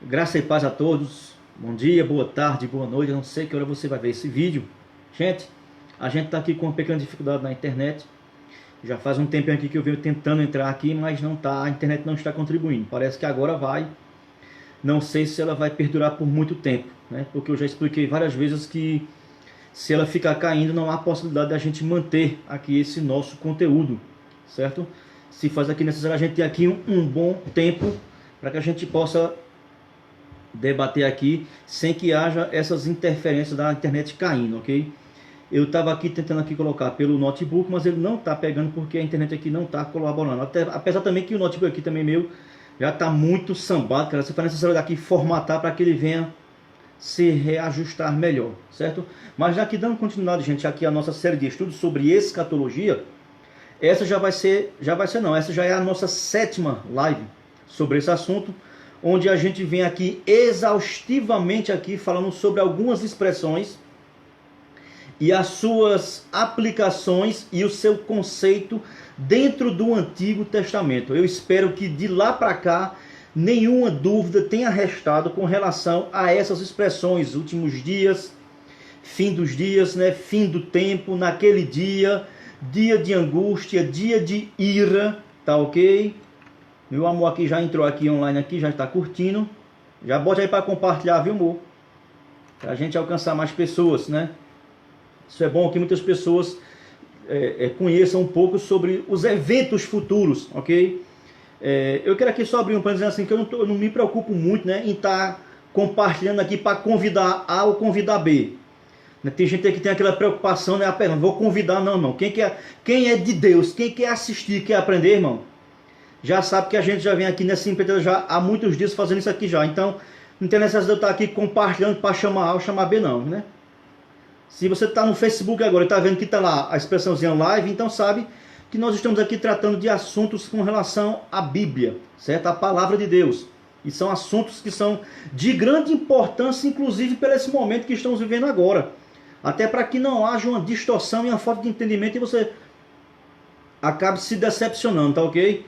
Graça e paz a todos. Bom dia, boa tarde, boa noite. Eu não sei que hora você vai ver esse vídeo. Gente, a gente está aqui com uma pequena dificuldade na internet. Já faz um tempinho aqui que eu venho tentando entrar aqui, mas não tá, a internet não está contribuindo. Parece que agora vai. Não sei se ela vai perdurar por muito tempo, né? Porque eu já expliquei várias vezes que se ela ficar caindo, não há possibilidade de a gente manter aqui esse nosso conteúdo, certo? Se faz aqui necessário a gente ter aqui um bom tempo para que a gente possa debater aqui sem que haja essas interferências da internet caindo, ok? Eu estava aqui tentando aqui colocar pelo notebook, mas ele não está pegando porque a internet aqui não está colaborando. Apesar também que o notebook aqui também meu já está muito sambado, cara. Você faz necessário daqui formatar para que ele venha se reajustar melhor, certo? Mas já aqui dando continuidade, gente, aqui a nossa série de estudos sobre escatologia, essa essa já é a nossa 7ª live sobre esse assunto, onde a gente vem aqui exaustivamente aqui falando sobre algumas expressões e as suas aplicações e o seu conceito dentro do Antigo Testamento. Eu espero que de lá para cá nenhuma dúvida tenha restado com relação a essas expressões: últimos dias, fim dos dias, né? Fim do tempo, naquele dia, dia de angústia, dia de ira, tá ok? Meu amor aqui já entrou aqui online, aqui já está curtindo. Já bote aí para compartilhar, viu, amor? Para a gente alcançar mais pessoas, né? Isso é bom que muitas pessoas conheçam um pouco sobre os eventos futuros, ok? Eu quero aqui só abrir um parênteses assim, que eu não me preocupo muito, né, em estar compartilhando aqui para convidar A ou convidar B. Tem gente que tem aquela preocupação, né? Não vou convidar não, irmão. Quem é de Deus, quem quer assistir, quer aprender, irmão, já sabe que a gente já vem aqui nessa empresa já há muitos dias fazendo isso aqui já. Então, não tem necessidade de eu estar aqui compartilhando para chamar A ou chamar B não, né? Se você está no Facebook agora e está vendo que está lá a expressãozinha live, então sabe que nós estamos aqui tratando de assuntos com relação à Bíblia, certo? A palavra de Deus. E são assuntos que são de grande importância, inclusive por esse momento que estamos vivendo agora. Até para que não haja uma distorção e uma falta de entendimento e você acabe se decepcionando, tá ok?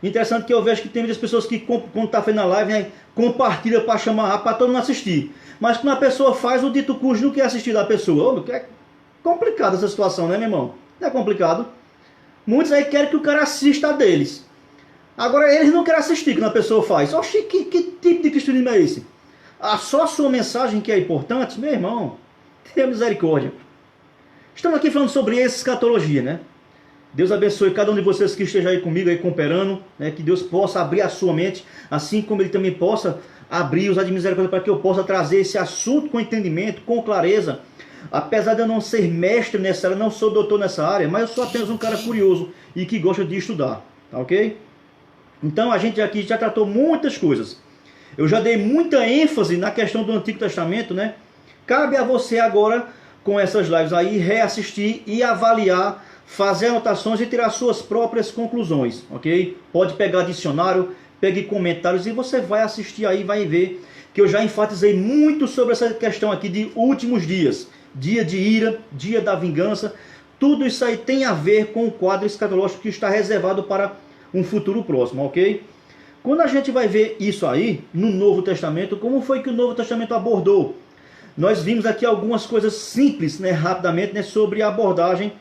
Interessante que eu vejo que tem muitas pessoas que, quando está fazendo a live, né, compartilha para chamar para todo mundo assistir. Mas quando a pessoa faz, o dito cujo não quer assistir da pessoa. É complicado essa situação, né, meu irmão? Não é complicado? Muitos aí querem que o cara assista a deles. Agora eles não querem assistir quando a pessoa faz. Oxi, que tipo de cristianismo é esse? Só a sua mensagem que é importante? Meu irmão, tenha misericórdia. Estamos aqui falando sobre escatologia, né? Deus abençoe cada um de vocês que esteja aí comigo, aí cooperando, né? Que Deus possa abrir a sua mente, assim como Ele também possa abrir os de misericórdia para que eu possa trazer esse assunto com entendimento, com clareza. Apesar de eu não ser mestre nessa área, não sou doutor nessa área, mas eu sou apenas um cara curioso e que gosta de estudar, tá ok? Então a gente aqui já tratou muitas coisas. Eu já dei muita ênfase na questão do Antigo Testamento, né? Cabe a você agora, com essas lives aí, reassistir e avaliar, fazer anotações e tirar suas próprias conclusões, ok? Pode pegar dicionário, pegue comentários e você vai assistir aí, vai ver que eu já enfatizei muito sobre essa questão aqui de últimos dias. Dia de ira, dia da vingança, tudo isso aí tem a ver com o quadro escatológico que está reservado para um futuro próximo, ok? Quando a gente vai ver isso aí no Novo Testamento, como foi que o Novo Testamento abordou? Nós vimos aqui algumas coisas simples, né, rapidamente, né, sobre a abordagem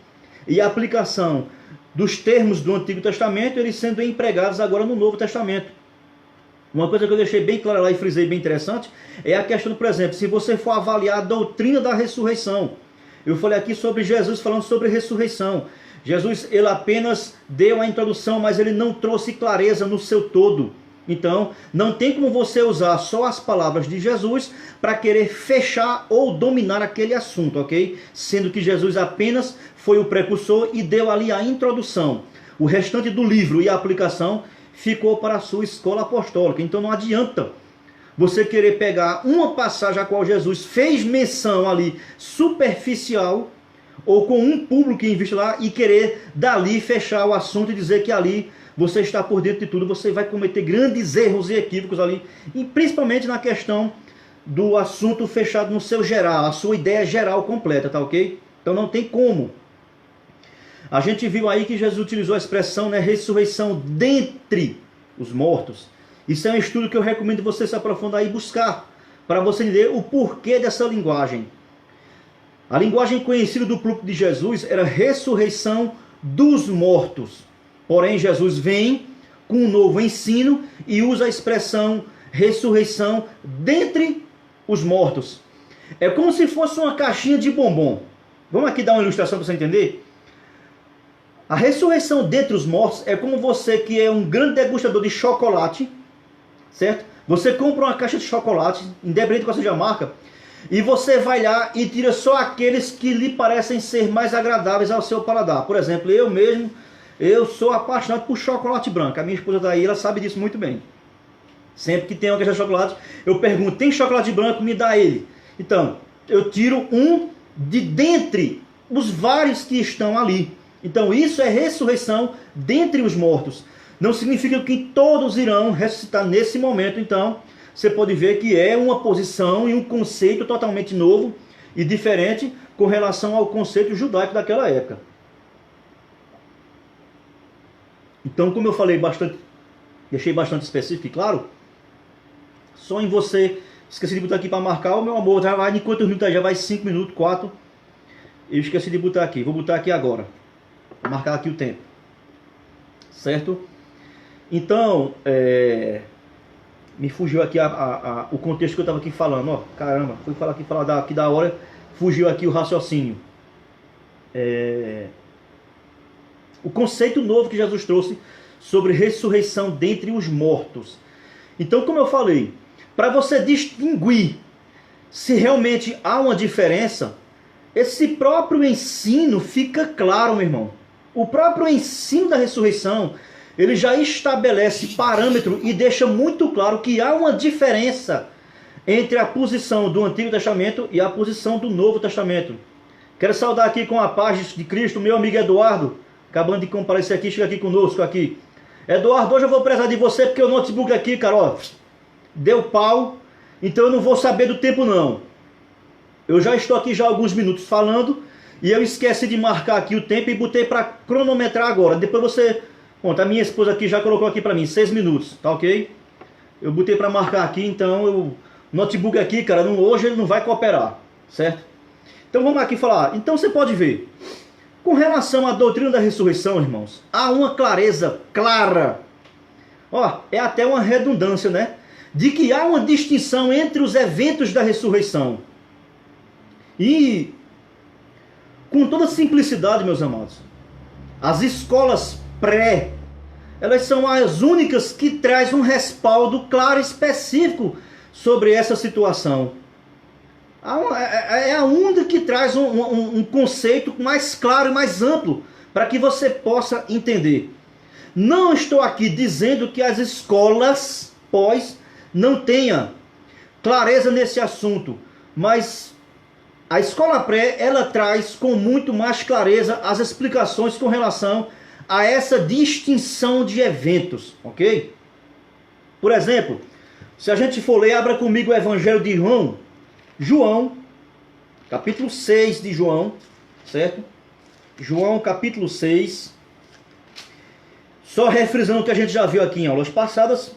e a aplicação dos termos do Antigo Testamento, eles sendo empregados agora no Novo Testamento. Uma coisa que eu deixei bem clara lá e frisei bem interessante é a questão, por exemplo, se você for avaliar a doutrina da ressurreição. Eu falei aqui sobre Jesus falando sobre ressurreição. Jesus, ele apenas deu a introdução, mas ele não trouxe clareza no seu todo. Então, não tem como você usar só as palavras de Jesus para querer fechar ou dominar aquele assunto, ok? Sendo que Jesus apenas foi o precursor e deu ali a introdução. O restante do livro e a aplicação ficou para a sua escola apostólica. Então não adianta você querer pegar uma passagem a qual Jesus fez menção ali superficial ou com um público em vista lá e querer dali fechar o assunto e dizer que ali você está por dentro de tudo. Você vai cometer grandes erros e equívocos ali, e principalmente na questão do assunto fechado no seu geral, a sua ideia geral completa, tá ok? Então não tem como. A gente viu aí que Jesus utilizou a expressão, né, ressurreição dentre os mortos. Isso é um estudo que eu recomendo você se aprofundar e buscar, para você entender o porquê dessa linguagem. A linguagem conhecida do púlpito de Jesus era ressurreição dos mortos. Porém, Jesus vem com um novo ensino e usa a expressão ressurreição dentre os mortos. É como se fosse uma caixinha de bombom. Vamos aqui dar uma ilustração para você entender? A ressurreição dentre os mortos é como você que é um grande degustador de chocolate, certo? Você compra uma caixa de chocolate, independente de qual seja a marca, e você vai lá e tira só aqueles que lhe parecem ser mais agradáveis ao seu paladar. Por exemplo, eu mesmo, eu sou apaixonado por chocolate branco. A minha esposa daí, ela sabe disso muito bem. Sempre que tem uma caixa de chocolate, eu pergunto, tem chocolate branco? Me dá ele. Então, eu tiro um de dentre os vários que estão ali. Então, isso é ressurreição dentre os mortos. Não significa que todos irão ressuscitar nesse momento. Então, você pode ver que é uma posição e um conceito totalmente novo e diferente com relação ao conceito judaico daquela época. Então, como eu falei bastante, deixei bastante específico e claro, só em você, esqueci de botar aqui para marcar, o meu amor, já vai em quantos minutos? Já vai 5 minutos, 4. Eu esqueci de botar aqui, vou botar aqui agora. Vou marcar aqui o tempo. Certo? Então, me fugiu aqui o contexto que eu estava aqui falando. Ó, caramba, fui falar aqui da hora, fugiu aqui o raciocínio. O conceito novo que Jesus trouxe sobre ressurreição dentre os mortos. Então, como eu falei, para você distinguir se realmente há uma diferença, esse próprio ensino fica claro, meu irmão. O próprio ensino da ressurreição, ele já estabelece parâmetro e deixa muito claro que há uma diferença entre a posição do Antigo Testamento e a posição do Novo Testamento. Quero saudar aqui com a paz de Cristo, meu amigo Eduardo, acabando de comparecer aqui, chega aqui conosco aqui. Eduardo, hoje eu vou precisar de você porque o notebook aqui, cara, ó, deu pau, então eu não vou saber do tempo não. Eu já estou aqui já há alguns minutos falando e eu esqueci de marcar aqui o tempo e botei para cronometrar agora. Depois você... Pronto, a minha esposa aqui já colocou aqui para mim 6 minutos, tá ok? Eu botei para marcar aqui, então o notebook aqui, cara, hoje ele não vai cooperar, certo? Então vamos aqui falar. Então você pode ver, com relação à doutrina da ressurreição, irmãos, há uma clareza clara. Ó, é até uma redundância, né? De que há uma distinção entre os eventos da ressurreição. E, com toda simplicidade, meus amados, as escolas pré, elas são as únicas que trazem um respaldo claro e específico sobre essa situação. É a única que traz um conceito mais claro e mais amplo para que você possa entender. Não estou aqui dizendo que as escolas pós não tenham clareza nesse assunto, mas a escola pré, ela traz com muito mais clareza as explicações com relação a essa distinção de eventos, ok? Por exemplo, se a gente for ler, abra comigo o Evangelho de João, capítulo 6 de João, certo? João, capítulo 6. Só refrisando o que a gente já viu aqui em aulas passadas.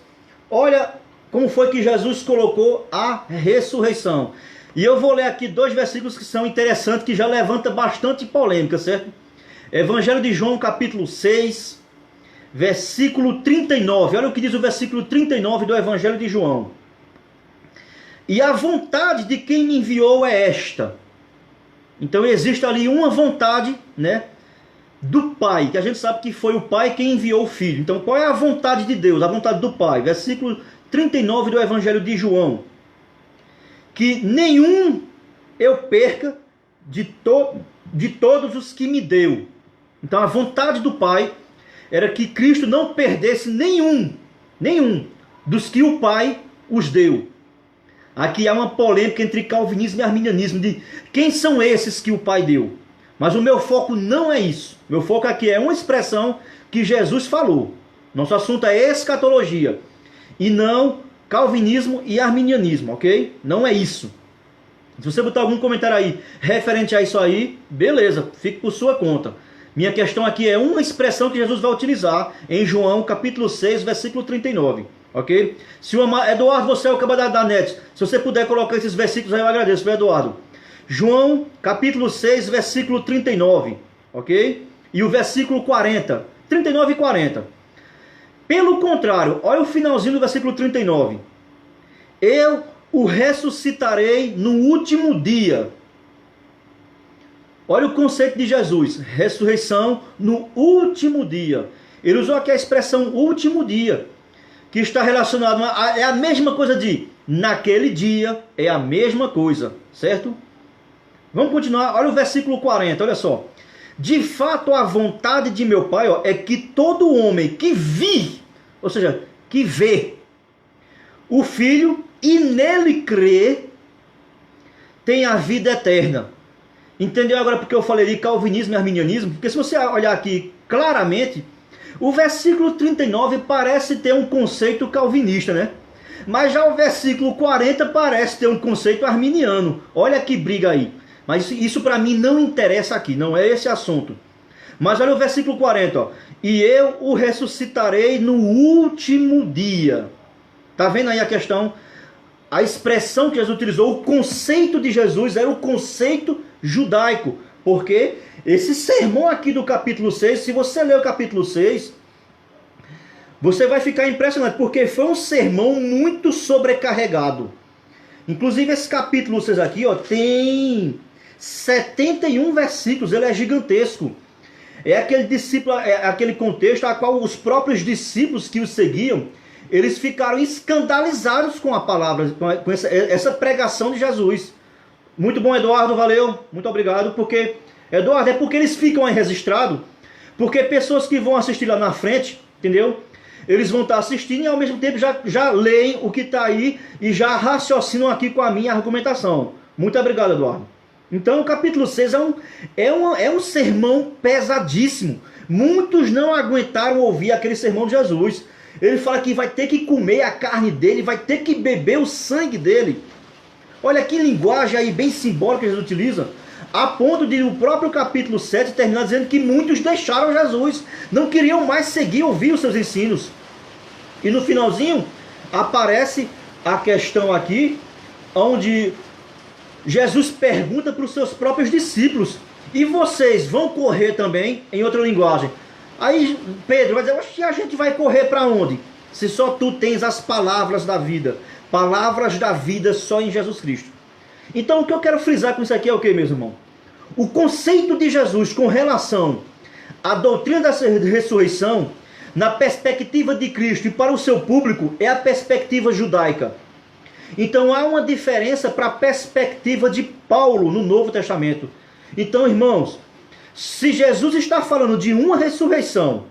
Olha como foi que Jesus colocou a ressurreição. E eu vou ler aqui 2 versículos que são interessantes, que já levanta bastante polêmica, certo? Evangelho de João, capítulo 6, versículo 39. Olha o que diz o versículo 39 do Evangelho de João. E a vontade de quem me enviou é esta. Então existe ali uma vontade, né, do Pai, que a gente sabe que foi o Pai quem enviou o Filho. Então qual é a vontade de Deus? A vontade do Pai. Versículo 39 do Evangelho de João. Que nenhum eu perca de todos os que me deu. Então a vontade do Pai era que Cristo não perdesse nenhum dos que o Pai os deu. Aqui há uma polêmica entre calvinismo e arminianismo de quem são esses que o Pai deu. Mas o meu foco não é isso. Meu foco aqui é uma expressão que Jesus falou. Nosso assunto é escatologia e não calvinismo e arminianismo, ok? Não é isso. Se você botar algum comentário aí referente a isso aí, beleza, fique por sua conta. Minha questão aqui é uma expressão que Jesus vai utilizar em João capítulo 6, versículo 39. Ok? Se o Eduardo, você é o cabo da net. Se você puder colocar esses versículos aí, eu agradeço, viu, Eduardo? João, capítulo 6, versículo 39. Ok? E o versículo 40. 39 e 40. Pelo contrário, olha o finalzinho do versículo 39. Eu o ressuscitarei no último dia. Olha o conceito de Jesus. Ressurreição no último dia. Ele usou aqui a expressão último dia, que está relacionado é a mesma coisa de naquele dia, é a mesma coisa, certo? Vamos continuar, olha o versículo 40, olha só. De fato, a vontade de meu Pai é que todo homem que vir, ou seja, que vê o Filho e nele crê, tem a vida eterna. Entendeu agora porque eu falei de calvinismo e arminianismo? Porque se você olhar aqui claramente, o versículo 39 parece ter um conceito calvinista, né? Mas já o versículo 40 parece ter um conceito arminiano. Olha que briga aí. Mas isso para mim não interessa aqui, não é esse assunto. Mas olha o versículo 40, ó. E eu o ressuscitarei no último dia. Tá vendo aí a questão? A expressão que Jesus utilizou, o conceito de Jesus era o conceito judaico. Porque esse sermão aqui do capítulo 6, se você ler o capítulo 6, você vai ficar impressionado, porque foi um sermão muito sobrecarregado. Inclusive esse capítulo 6 aqui, ó, tem 71 versículos, ele é gigantesco. É aquele discípulo, é aquele contexto a qual os próprios discípulos que o seguiam, eles ficaram escandalizados com a palavra, com essa pregação de Jesus. Muito bom, Eduardo, valeu, muito obrigado, porque, Eduardo, é porque eles ficam aí registrados, porque pessoas que vão assistir lá na frente, entendeu? Eles vão estar assistindo e ao mesmo tempo já leem o que está aí e já raciocinam aqui com a minha argumentação. Muito obrigado, Eduardo. Então o capítulo 6 é um sermão pesadíssimo. Muitos não aguentaram ouvir aquele sermão de Jesus. Ele fala que vai ter que comer a carne dele, vai ter que beber o sangue dele. Olha que linguagem aí bem simbólica que Jesus utiliza. A ponto de o próprio capítulo 7 terminar dizendo que muitos deixaram Jesus. Não queriam mais seguir, ouvir os seus ensinos. E no finalzinho aparece a questão aqui, onde Jesus pergunta para os seus próprios discípulos: e vocês vão correr também? Em outra linguagem. Aí Pedro vai dizer: oxe, a gente vai correr para onde? Se só tu tens as palavras da vida. Palavras da vida só em Jesus Cristo. Então o que eu quero frisar com isso aqui é o que, meus irmãos? O conceito de Jesus com relação à doutrina da ressurreição, na perspectiva de Cristo e para o seu público, é a perspectiva judaica. Então há uma diferença para a perspectiva de Paulo no Novo Testamento. Então, irmãos, se Jesus está falando de uma ressurreição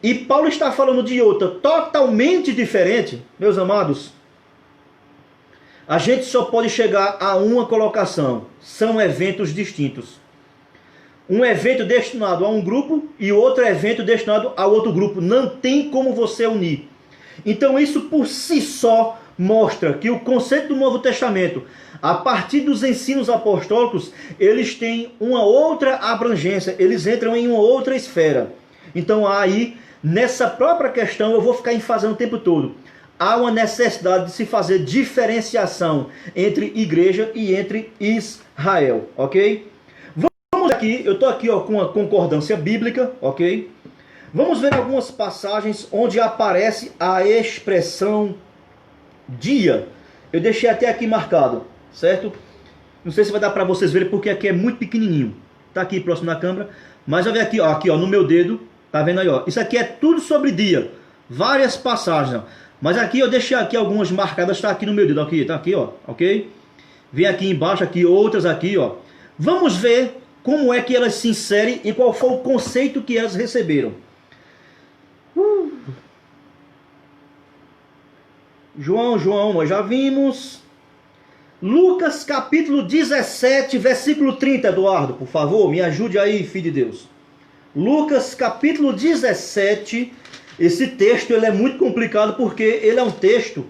e Paulo está falando de outra totalmente diferente, meus amados, a gente só pode chegar a uma colocação: são eventos distintos. Um evento destinado a um grupo e outro evento destinado a outro grupo. Não tem como você unir. Então isso por si só mostra que o conceito do Novo Testamento, a partir dos ensinos apostólicos, eles têm uma outra abrangência, eles entram em uma outra esfera. Então aí, nessa própria questão, eu vou ficar enfasando o tempo todo. Há uma necessidade de se fazer diferenciação entre igreja e entre Israel, ok? Vamos aqui, eu estou aqui ó, com a concordância bíblica, ok? Vamos ver algumas passagens onde aparece a expressão dia. Eu deixei até aqui marcado, certo? Não sei se vai dar para vocês verem porque aqui é muito pequenininho. Está aqui próximo da câmera, mas olha aqui, ó, no meu dedo, tá vendo aí, ó? Isso aqui é tudo sobre dia, várias passagens, ó. Mas aqui eu deixei aqui algumas marcadas, está aqui no meu dedo, aqui, tá aqui, ó, ok? Vem aqui embaixo, aqui outras aqui, ó. Vamos ver como é que elas se inserem e qual foi o conceito que elas receberam. João, nós já vimos. Lucas capítulo 17, versículo 30, Eduardo, por favor, me ajude aí, filho de Deus. Lucas capítulo 17, esse texto ele é muito complicado porque ele é um texto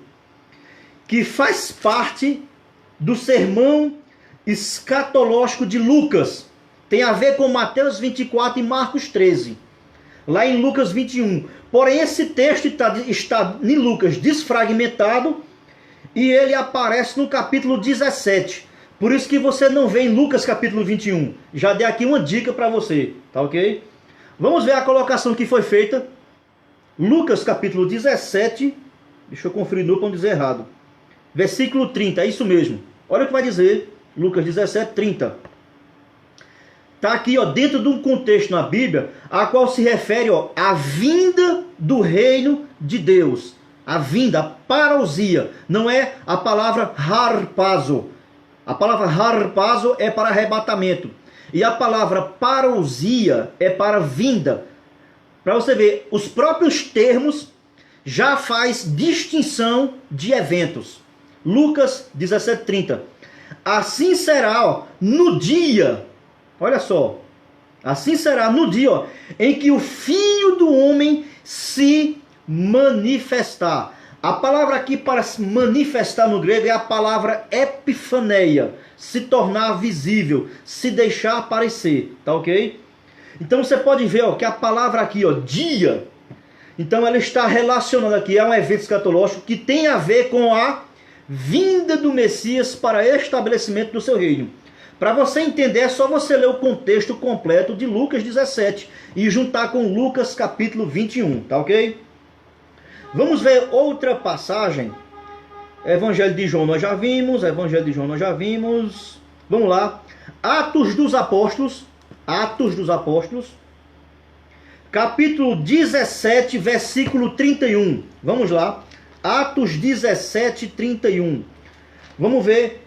que faz parte do sermão escatológico de Lucas. Tem a ver com Mateus 24 e Marcos 13. lá em Lucas 21. Porém, esse texto está em Lucas desfragmentado e ele aparece no capítulo 17. Por isso que você não vê em Lucas capítulo 21. Já dei aqui uma dica para você, tá ok? Vamos ver a colocação que foi feita. Lucas capítulo 17, deixa eu conferir para não dizer errado. Versículo 30, é isso mesmo. Olha o que vai dizer, Lucas 17, 30. Está aqui, ó, dentro de um contexto na Bíblia, a qual se refere, ó, à vinda do reino de Deus. A vinda, a parousia. Não é a palavra harpazo. A palavra harpazo é para arrebatamento. E a palavra parousia é para vinda. Para você ver, os próprios termos já faz distinção de eventos. Lucas 17:30. Assim será, ó, no dia, olha só, assim será no dia, ó, em que o Filho do Homem se manifestar. A palavra aqui para se manifestar no grego é a palavra epifaneia, se tornar visível, se deixar aparecer, tá ok? Então você pode ver, ó, que a palavra aqui, ó, dia, então ela está relacionada aqui a um evento escatológico que tem a ver com a vinda do Messias para estabelecimento do seu reino. Para você entender, é só você ler o contexto completo de Lucas 17 e juntar com Lucas capítulo 21, tá ok? Vamos ver outra passagem. Evangelho de João nós já vimos, Vamos lá. Atos dos Apóstolos, capítulo 17, versículo 31. Vamos lá. Atos 17, 31. Vamos ver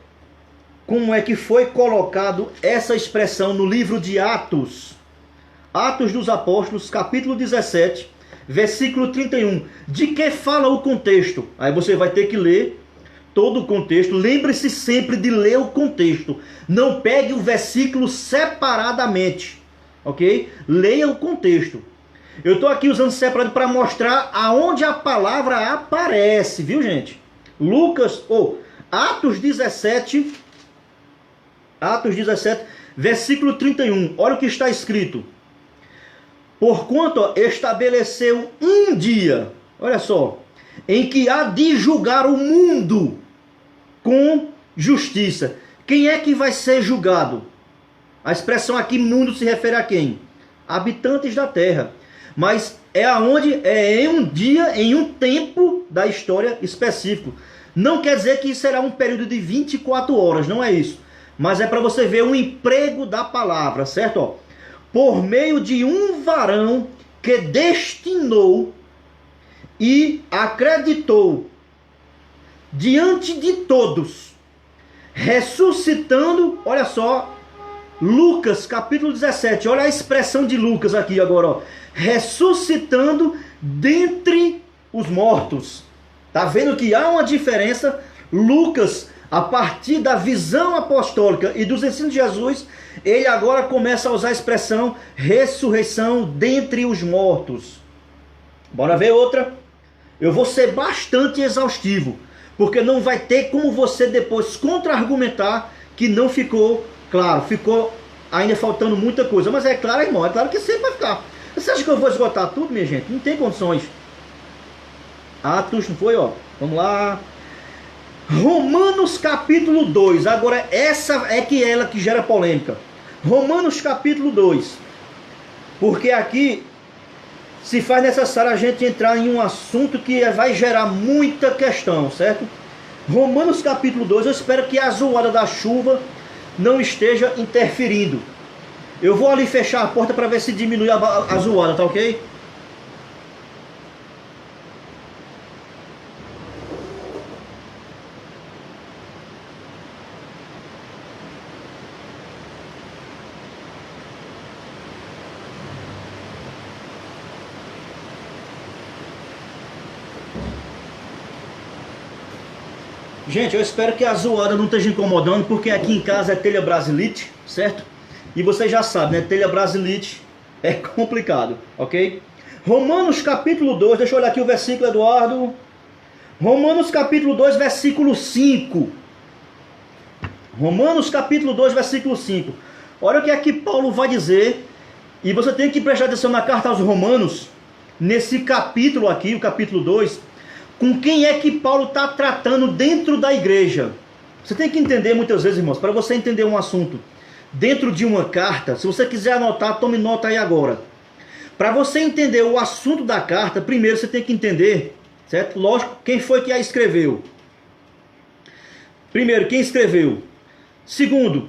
como é que foi colocado essa expressão no livro de Atos. Atos dos Apóstolos, capítulo 17, versículo 31. De que fala o contexto? Aí você vai ter que ler todo o contexto. Lembre-se sempre de ler o contexto. Não pegue o versículo separadamente, ok? Leia o contexto. Eu estou aqui usando separado para mostrar aonde a palavra aparece, viu, gente? Atos 17, versículo 31. Olha o que está escrito. Porquanto estabeleceu um dia, olha só, em que há de julgar o mundo com justiça. Quem é que vai ser julgado? A expressão aqui mundo se refere a quem? Habitantes da terra. Mas é aonde? É em um dia, em um tempo da história específico. Não quer dizer que será um período de 24 horas, não é isso. Mas é para você ver o emprego da palavra, certo? Ó, por meio de um varão que destinou e acreditou diante de todos, ressuscitando, olha só, Lucas capítulo 17, olha a expressão de Lucas aqui agora, ó, ressuscitando dentre os mortos. Tá vendo que há uma diferença? Lucas, a partir da visão apostólica e dos ensinos de Jesus, ele agora começa a usar a expressão ressurreição dentre os mortos. Bora ver outra? Eu vou ser bastante exaustivo, porque não vai ter como você depois contra-argumentar que não ficou claro. Ficou ainda faltando muita coisa. Mas é claro, irmão, é claro que sempre vai ficar. Você acha que eu vou esgotar tudo, minha gente? Não tem condições. Atos, não foi, ó? Vamos lá. Romanos capítulo 2. Agora essa é que ela que gera polêmica. Romanos capítulo 2. Porque aqui se faz necessário a gente entrar em um assunto que vai gerar muita questão, certo? Romanos capítulo 2. Eu espero que a zoada da chuva não esteja interferindo. Eu vou ali fechar a porta para ver se diminui a zoada, tá ok? Gente, eu espero que a zoada não esteja incomodando, porque aqui em casa é telha brasilite, certo? E você já sabe, né? Telha brasilite é complicado, ok? Romanos capítulo 2, deixa eu olhar aqui o versículo, Eduardo. Romanos capítulo 2, versículo 5. Romanos capítulo 2, versículo 5. Olha o que aqui Paulo vai dizer E você tem que prestar atenção na carta aos Romanos, nesse capítulo aqui, o capítulo 2, com quem é que Paulo está tratando dentro da igreja. Você tem que entender muitas vezes, irmãos, para você entender um assunto dentro de uma carta, se você quiser anotar, tome nota aí agora. Para você entender o assunto da carta, primeiro você tem que entender, certo? Lógico, quem foi que a escreveu. Primeiro, quem escreveu. Segundo,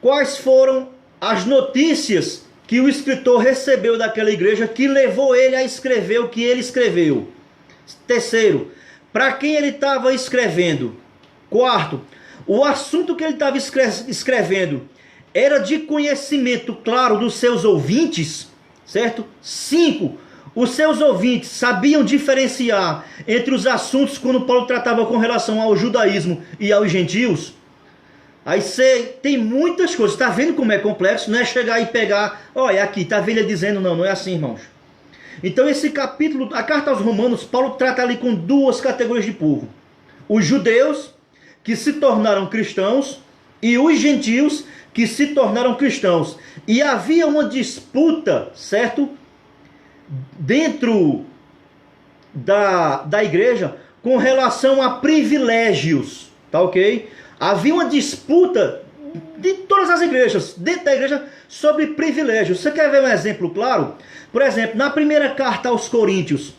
quais foram as notícias que o escritor recebeu daquela igreja que levou ele a escrever o que ele escreveu. Terceiro, para quem ele estava escrevendo. Quarto, o assunto que ele estava escrevendo era de conhecimento claro dos seus ouvintes, certo? 5, os seus ouvintes sabiam diferenciar entre os assuntos quando Paulo tratava com relação ao judaísmo e aos gentios. Aí você tem muitas coisas, está vendo como é complexo? Não é chegar e pegar, olha aqui, está vendo ele dizendo, não é assim, irmãos. Então esse capítulo, a carta aos Romanos, Paulo trata ali com duas categorias de povo. Os judeus, que se tornaram cristãos, e os gentios, que se tornaram cristãos. E havia uma disputa, certo? Dentro da igreja, com relação a privilégios, tá ok? Havia uma disputa de todas as igrejas, dentro da igreja, sobre privilégios. Você quer ver um exemplo claro? Por exemplo, na primeira carta aos Coríntios,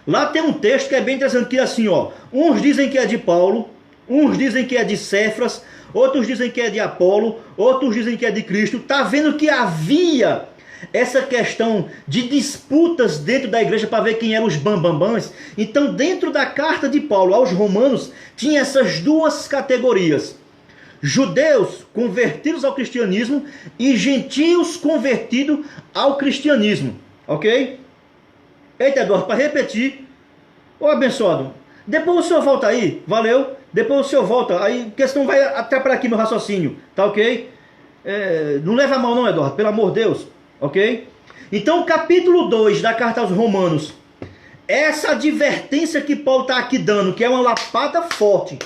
lá tem um texto que é bem interessante, que é assim, ó. Uns dizem que é de Paulo, uns dizem que é de Cefas, outros dizem que é de Apolo, outros dizem que é de Cristo. Tá vendo que havia essa questão de disputas dentro da igreja para ver quem eram os bambambãs? Então, dentro da carta de Paulo aos Romanos, tinha essas duas categorias: judeus convertidos ao cristianismo e gentios convertidos ao cristianismo, ok? Eita, Eduardo, para repetir, ô abençoado, depois o senhor volta aí, valeu? Depois o senhor volta, aí, porque senão vai atrapalhar aqui meu raciocínio, tá ok? Não leva a mal não, Eduardo, pelo amor de Deus, ok? Então, capítulo 2 da carta aos Romanos, essa advertência que Paulo está aqui dando, que é uma lapada forte,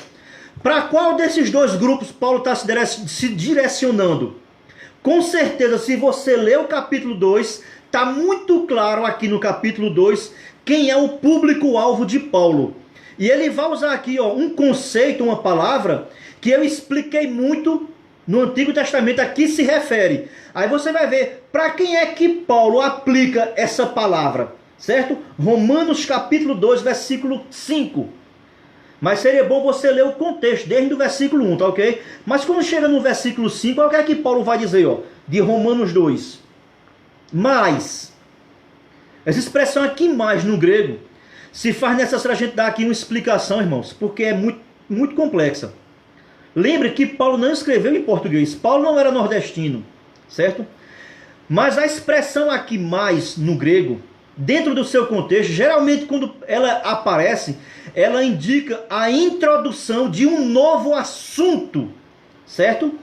para qual desses dois grupos Paulo está se direcionando? Com certeza, se você ler o capítulo 2, está muito claro aqui no capítulo 2 quem é o público-alvo de Paulo. E ele vai usar aqui um conceito, uma palavra, que eu expliquei muito no Antigo Testamento, a que se refere. Aí você vai ver para quem é que Paulo aplica essa palavra, certo? Romanos capítulo 2, versículo 5. Mas seria bom você ler o contexto, desde o versículo 1, tá ok? Mas quando chega no versículo 5, olha o que é que Paulo vai dizer, de Romanos 2. Mas, essa expressão aqui mais no grego, se faz necessário a gente dar aqui uma explicação, irmãos, porque é muito, muito complexa. Lembre que Paulo não escreveu em português, Paulo não era nordestino, certo? Mas a expressão aqui mais no grego, dentro do seu contexto, geralmente quando ela aparece, ela indica a introdução de um novo assunto, certo?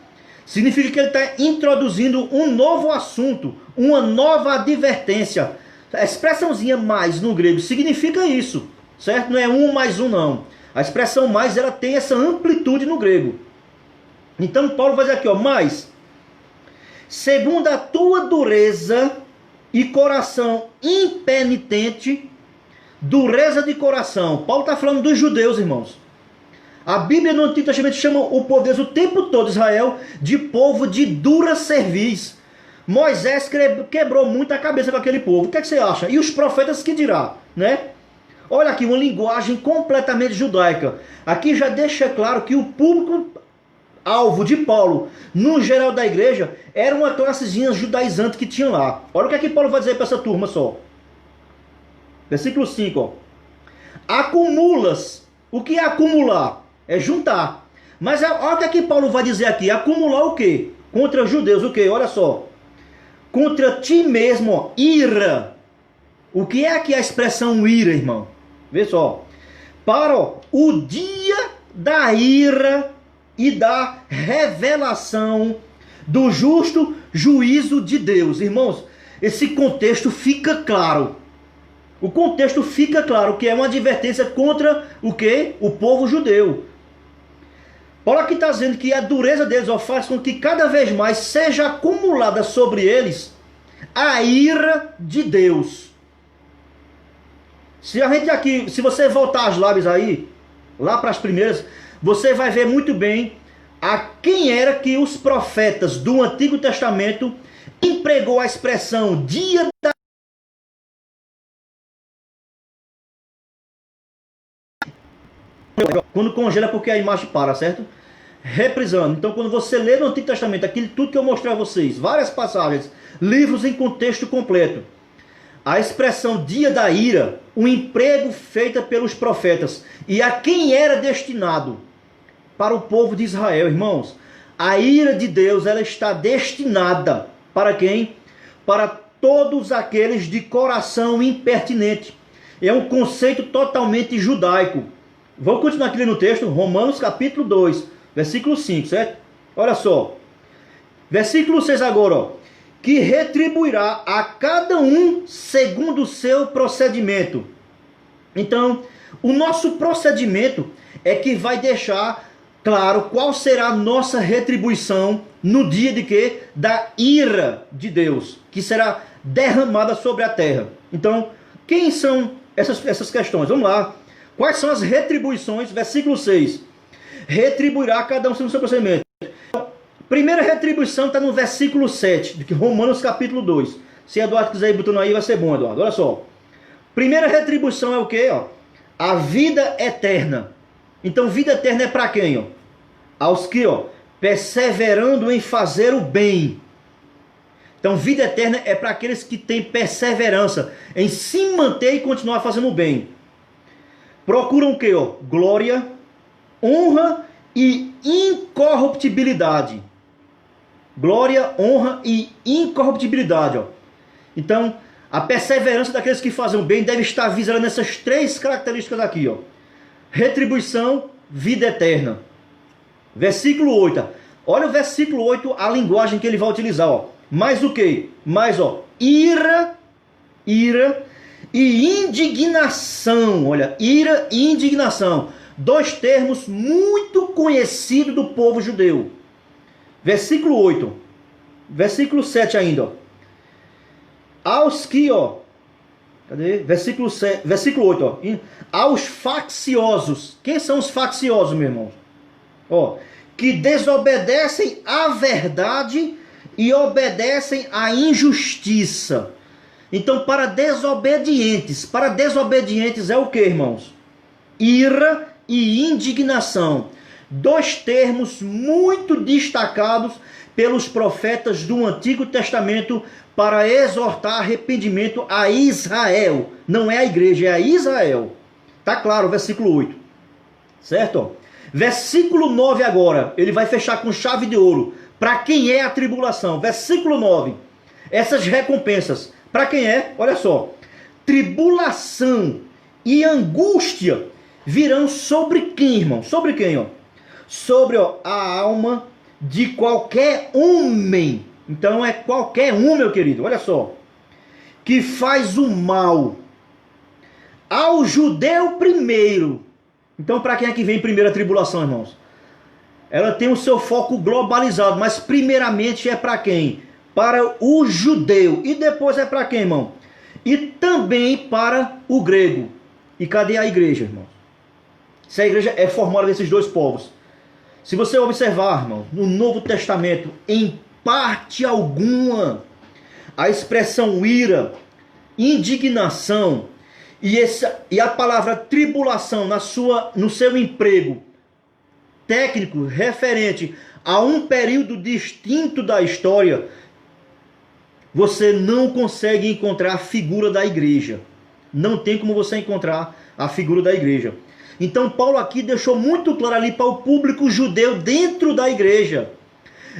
Significa que ele está introduzindo um novo assunto, uma nova advertência. A expressãozinha mais no grego significa isso, certo? Não é um mais um não. A expressão mais, ela tem essa amplitude no grego. Então Paulo vai dizer aqui, mas, segundo a tua dureza e coração impenitente, dureza de coração. Paulo está falando dos judeus, irmãos. A Bíblia no Antigo Testamento chama o povo de Deus o tempo todo, Israel, de povo de dura cerviz. Moisés quebrou muito a cabeça com aquele povo. O que é que você acha? E os profetas que dirá, né? Olha aqui, uma linguagem completamente judaica. Aqui já deixa claro que o público-alvo de Paulo, no geral da igreja, era uma classezinha judaizante que tinha lá. Olha o que é que Paulo vai dizer para essa turma só. Versículo 5, acumulas. O que é acumular? É juntar. Mas olha o que é que Paulo vai dizer aqui. Acumular o quê? Contra os judeus, o quê? Olha só. Contra ti mesmo, ira. O que é aqui a expressão ira, irmão? Vê só. Para o dia da ira e da revelação do justo juízo de Deus. Irmãos, esse contexto fica claro. O contexto fica claro que é uma advertência contra o quê? O povo judeu. Paulo aqui está dizendo que a dureza deles faz com que cada vez mais seja acumulada sobre eles a ira de Deus. Se a gente aqui, se você voltar as lábios aí, lá para as primeiras, você vai ver muito bem a quem era que os profetas do Antigo Testamento empregou a expressão dia da... Quando congela porque a imagem para, certo? Reprisando. Então, quando você lê no Antigo Testamento, aquilo tudo que eu mostrei a vocês, várias passagens, livros em contexto completo, a expressão dia da ira, o emprego feito pelos profetas, e a quem era destinado para o povo de Israel, irmãos. A ira de Deus, ela está destinada para quem? Para todos aqueles de coração impertinente. É um conceito totalmente judaico. Vamos continuar aqui no texto, Romanos capítulo 2, versículo 5, certo? Olha só. Versículo 6 agora, ó. Que retribuirá a cada um segundo o seu procedimento. Então, o nosso procedimento é que vai deixar claro qual será a nossa retribuição no dia de quê? Da ira de Deus, que será derramada sobre a terra. Então, quem são essas questões? Vamos lá. Quais são as retribuições? Versículo 6. Retribuirá a cada um segundo o seu procedimento. Primeira retribuição está no versículo 7, de Romanos capítulo 2. Se Eduardo quiser ir botando aí, vai ser bom, Eduardo. Olha só. Primeira retribuição é o quê? Ó? A vida eterna. Então, vida eterna é para quem? Ó? Aos que, ó, perseverando em fazer o bem. Então, vida eterna é para aqueles que têm perseverança em se manter e continuar fazendo o bem. Procuram o quê? Ó? Glória, honra e incorruptibilidade. Glória, honra e incorruptibilidade. Ó. Então, a perseverança daqueles que fazem o bem deve estar visando nessas três características aqui. Ó. Retribuição, vida eterna. Versículo 8. Olha o versículo 8, a linguagem que ele vai utilizar. Ó. Mais o que? Mais, ó, ira e indignação. Olha, ira e indignação. Dois termos muito conhecidos do povo judeu. Versículo 8. Versículo 7 ainda. Ó. Aos que, ó. Cadê? Versículo 8, ó. Aos facciosos. Quem são os facciosos, meu irmão? Ó. Que desobedecem à verdade e obedecem à injustiça. Então, para desobedientes é o que, irmãos? Ira e indignação. Dois termos muito destacados pelos profetas do Antigo Testamento para exortar arrependimento a Israel. Não é a igreja, é a Israel. Tá claro, versículo 8. Certo? Versículo 9 agora, ele vai fechar com chave de ouro. Para quem é a tribulação? Versículo 9. Essas recompensas, para quem é? Olha só. Tribulação e angústia virão sobre quem, irmão? Sobre quem, ó? Sobre, ó, a alma de qualquer homem. Então é qualquer um, meu querido. Olha só. Que faz o mal ao judeu primeiro. Então para quem é que vem primeiro a tribulação, irmãos? Ela tem o seu foco globalizado, mas primeiramente é para quem? Para o judeu. E depois é para quem, irmão? E também para o grego. E cadê a igreja, irmão? Se a igreja é formada desses dois povos. Se você observar, irmão, no Novo Testamento, em parte alguma, a expressão ira, indignação e a palavra tribulação no seu emprego técnico referente a um período distinto da história, você não consegue encontrar a figura da igreja. Não tem como você encontrar a figura da igreja. Então Paulo aqui deixou muito claro ali para o público judeu dentro da igreja.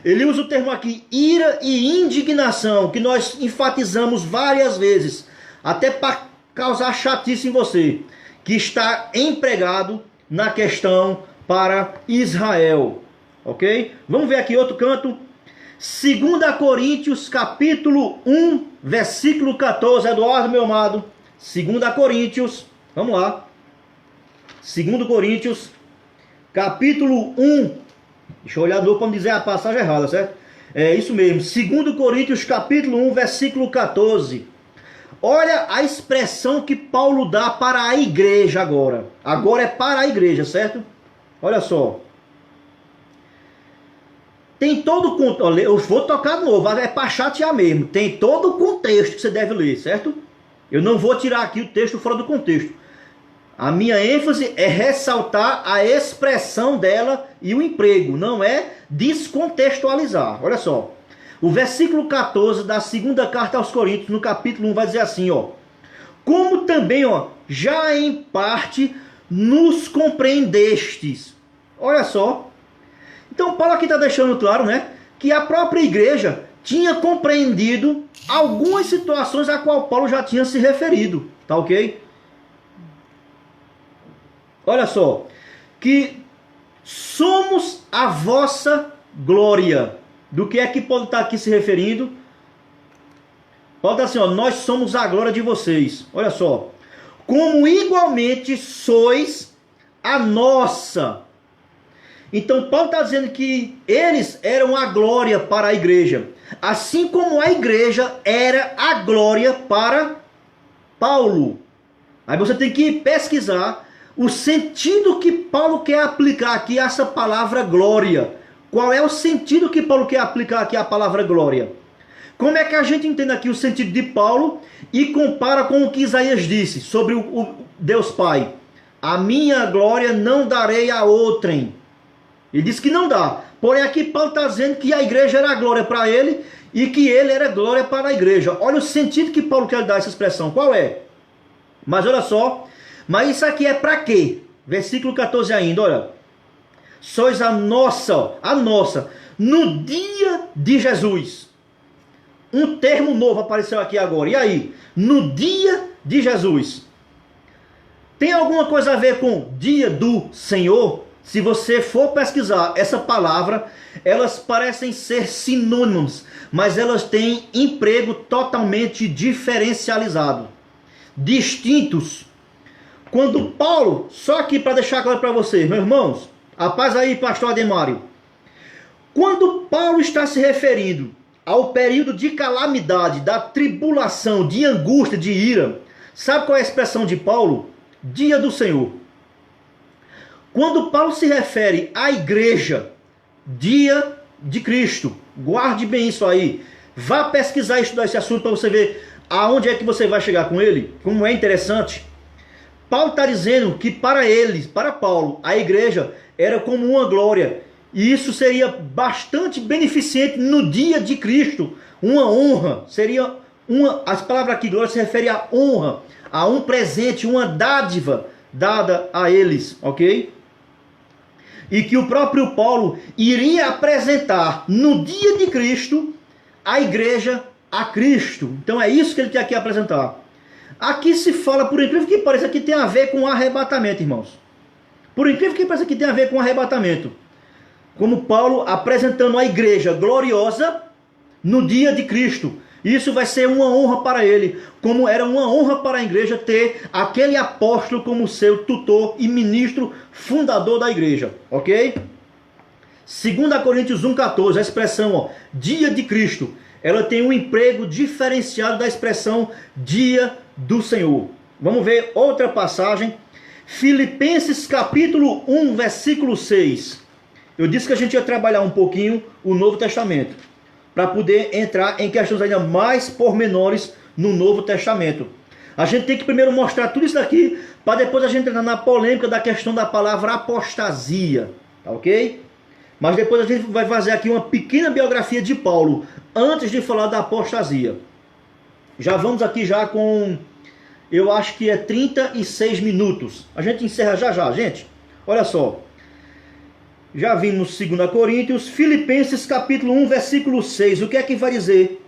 Ele usa o termo aqui, ira e indignação, que nós enfatizamos várias vezes, até para causar chatice em você, que está empregado na questão para Israel. Ok? Vamos ver aqui outro canto. 2 Coríntios capítulo 1, versículo 14. Eduardo, meu amado. 2 Coríntios, vamos lá. 2 Coríntios, capítulo 1. Deixa eu olhar de novo para não dizer a passagem errada, certo? É isso mesmo, 2 Coríntios capítulo 1, versículo 14. Olha a expressão que Paulo dá para a igreja agora. Agora é para a igreja, certo? Olha só. Tem todo o contexto. Eu vou tocar de novo, é para chatear mesmo. Tem todo o contexto que você deve ler, certo? Eu não vou tirar aqui o texto fora do contexto. A minha ênfase é ressaltar a expressão dela e o emprego, não é descontextualizar. Olha só. O versículo 14 da segunda carta aos Coríntios, no capítulo 1, vai dizer assim, ó. Como também, ó, já em parte nos compreendestes. Olha só. Então Paulo aqui está deixando claro, né, que a própria igreja tinha compreendido algumas situações a qual Paulo já tinha se referido, tá ok? Olha só, que somos a vossa glória. Do que é que Paulo está aqui se referindo? Paulo está assim, ó, nós somos a glória de vocês. Olha só, como igualmente sois a nossa. Então Paulo está dizendo que eles eram a glória para a igreja, assim como a igreja era a glória para Paulo. Aí você tem que pesquisar o sentido que Paulo quer aplicar aqui a essa palavra glória. Qual é o sentido que Paulo quer aplicar aqui a palavra glória? Como é que a gente entende aqui o sentido de Paulo e compara com o que Isaías disse sobre o Deus Pai? A minha glória não darei a outrem. Ele disse que não dá. Porém aqui Paulo está dizendo que a igreja era a glória para ele e que ele era glória para a igreja. Olha o sentido que Paulo quer dar essa expressão. Qual é? Mas olha só. Mas isso aqui é para quê? Versículo 14 ainda, olha. Sois a nossa, no dia de Jesus. Um termo novo apareceu aqui agora. E aí? No dia de Jesus. Tem alguma coisa a ver com dia do Senhor? Se você for pesquisar essa palavra, elas parecem ser sinônimos, mas elas têm emprego totalmente diferencializado, distintos. Quando Paulo, só aqui para deixar claro para você, meus irmãos, a paz aí, pastor Ademário. Quando Paulo está se referindo ao período de calamidade, da tribulação, de angústia, de ira, sabe qual é a expressão de Paulo? Dia do Senhor. Quando Paulo se refere à igreja, dia de Cristo, guarde bem isso aí. Vá pesquisar e estudar esse assunto para você ver aonde é que você vai chegar com ele, como é interessante. Paulo está dizendo que para eles, para Paulo, a igreja era como uma glória. E isso seria bastante beneficente no dia de Cristo. Uma honra, seria uma... As palavras aqui, glória, se refere à honra, a um presente, uma dádiva dada a eles, ok? E que o próprio Paulo iria apresentar no dia de Cristo a igreja a Cristo. Então é isso que ele quer aqui apresentar. Aqui se fala, por incrível que pareça, que tem a ver com arrebatamento, irmãos. Por incrível que pareça, que tem a ver com arrebatamento. Como Paulo apresentando a igreja gloriosa no dia de Cristo. Isso vai ser uma honra para ele, como era uma honra para a igreja ter aquele apóstolo como seu tutor e ministro fundador da igreja, ok? 2 Coríntios 1,14, a expressão, ó, dia de Cristo, ela tem um emprego diferenciado da expressão dia do Senhor. Vamos ver outra passagem, Filipenses capítulo 1, versículo 6. Eu disse que a gente ia trabalhar um pouquinho o Novo Testamento, para poder entrar em questões ainda mais pormenores no Novo Testamento. A gente tem que primeiro mostrar tudo isso daqui, para depois a gente entrar na polêmica da questão da palavra apostasia, tá ok? Mas depois a gente vai fazer aqui uma pequena biografia de Paulo, antes de falar da apostasia. Já vamos aqui já com, eu acho que é 36 minutos. A gente encerra já já, gente. Olha só. Já vimos 2 Coríntios, Filipenses capítulo 1, versículo 6. O que é que vai dizer?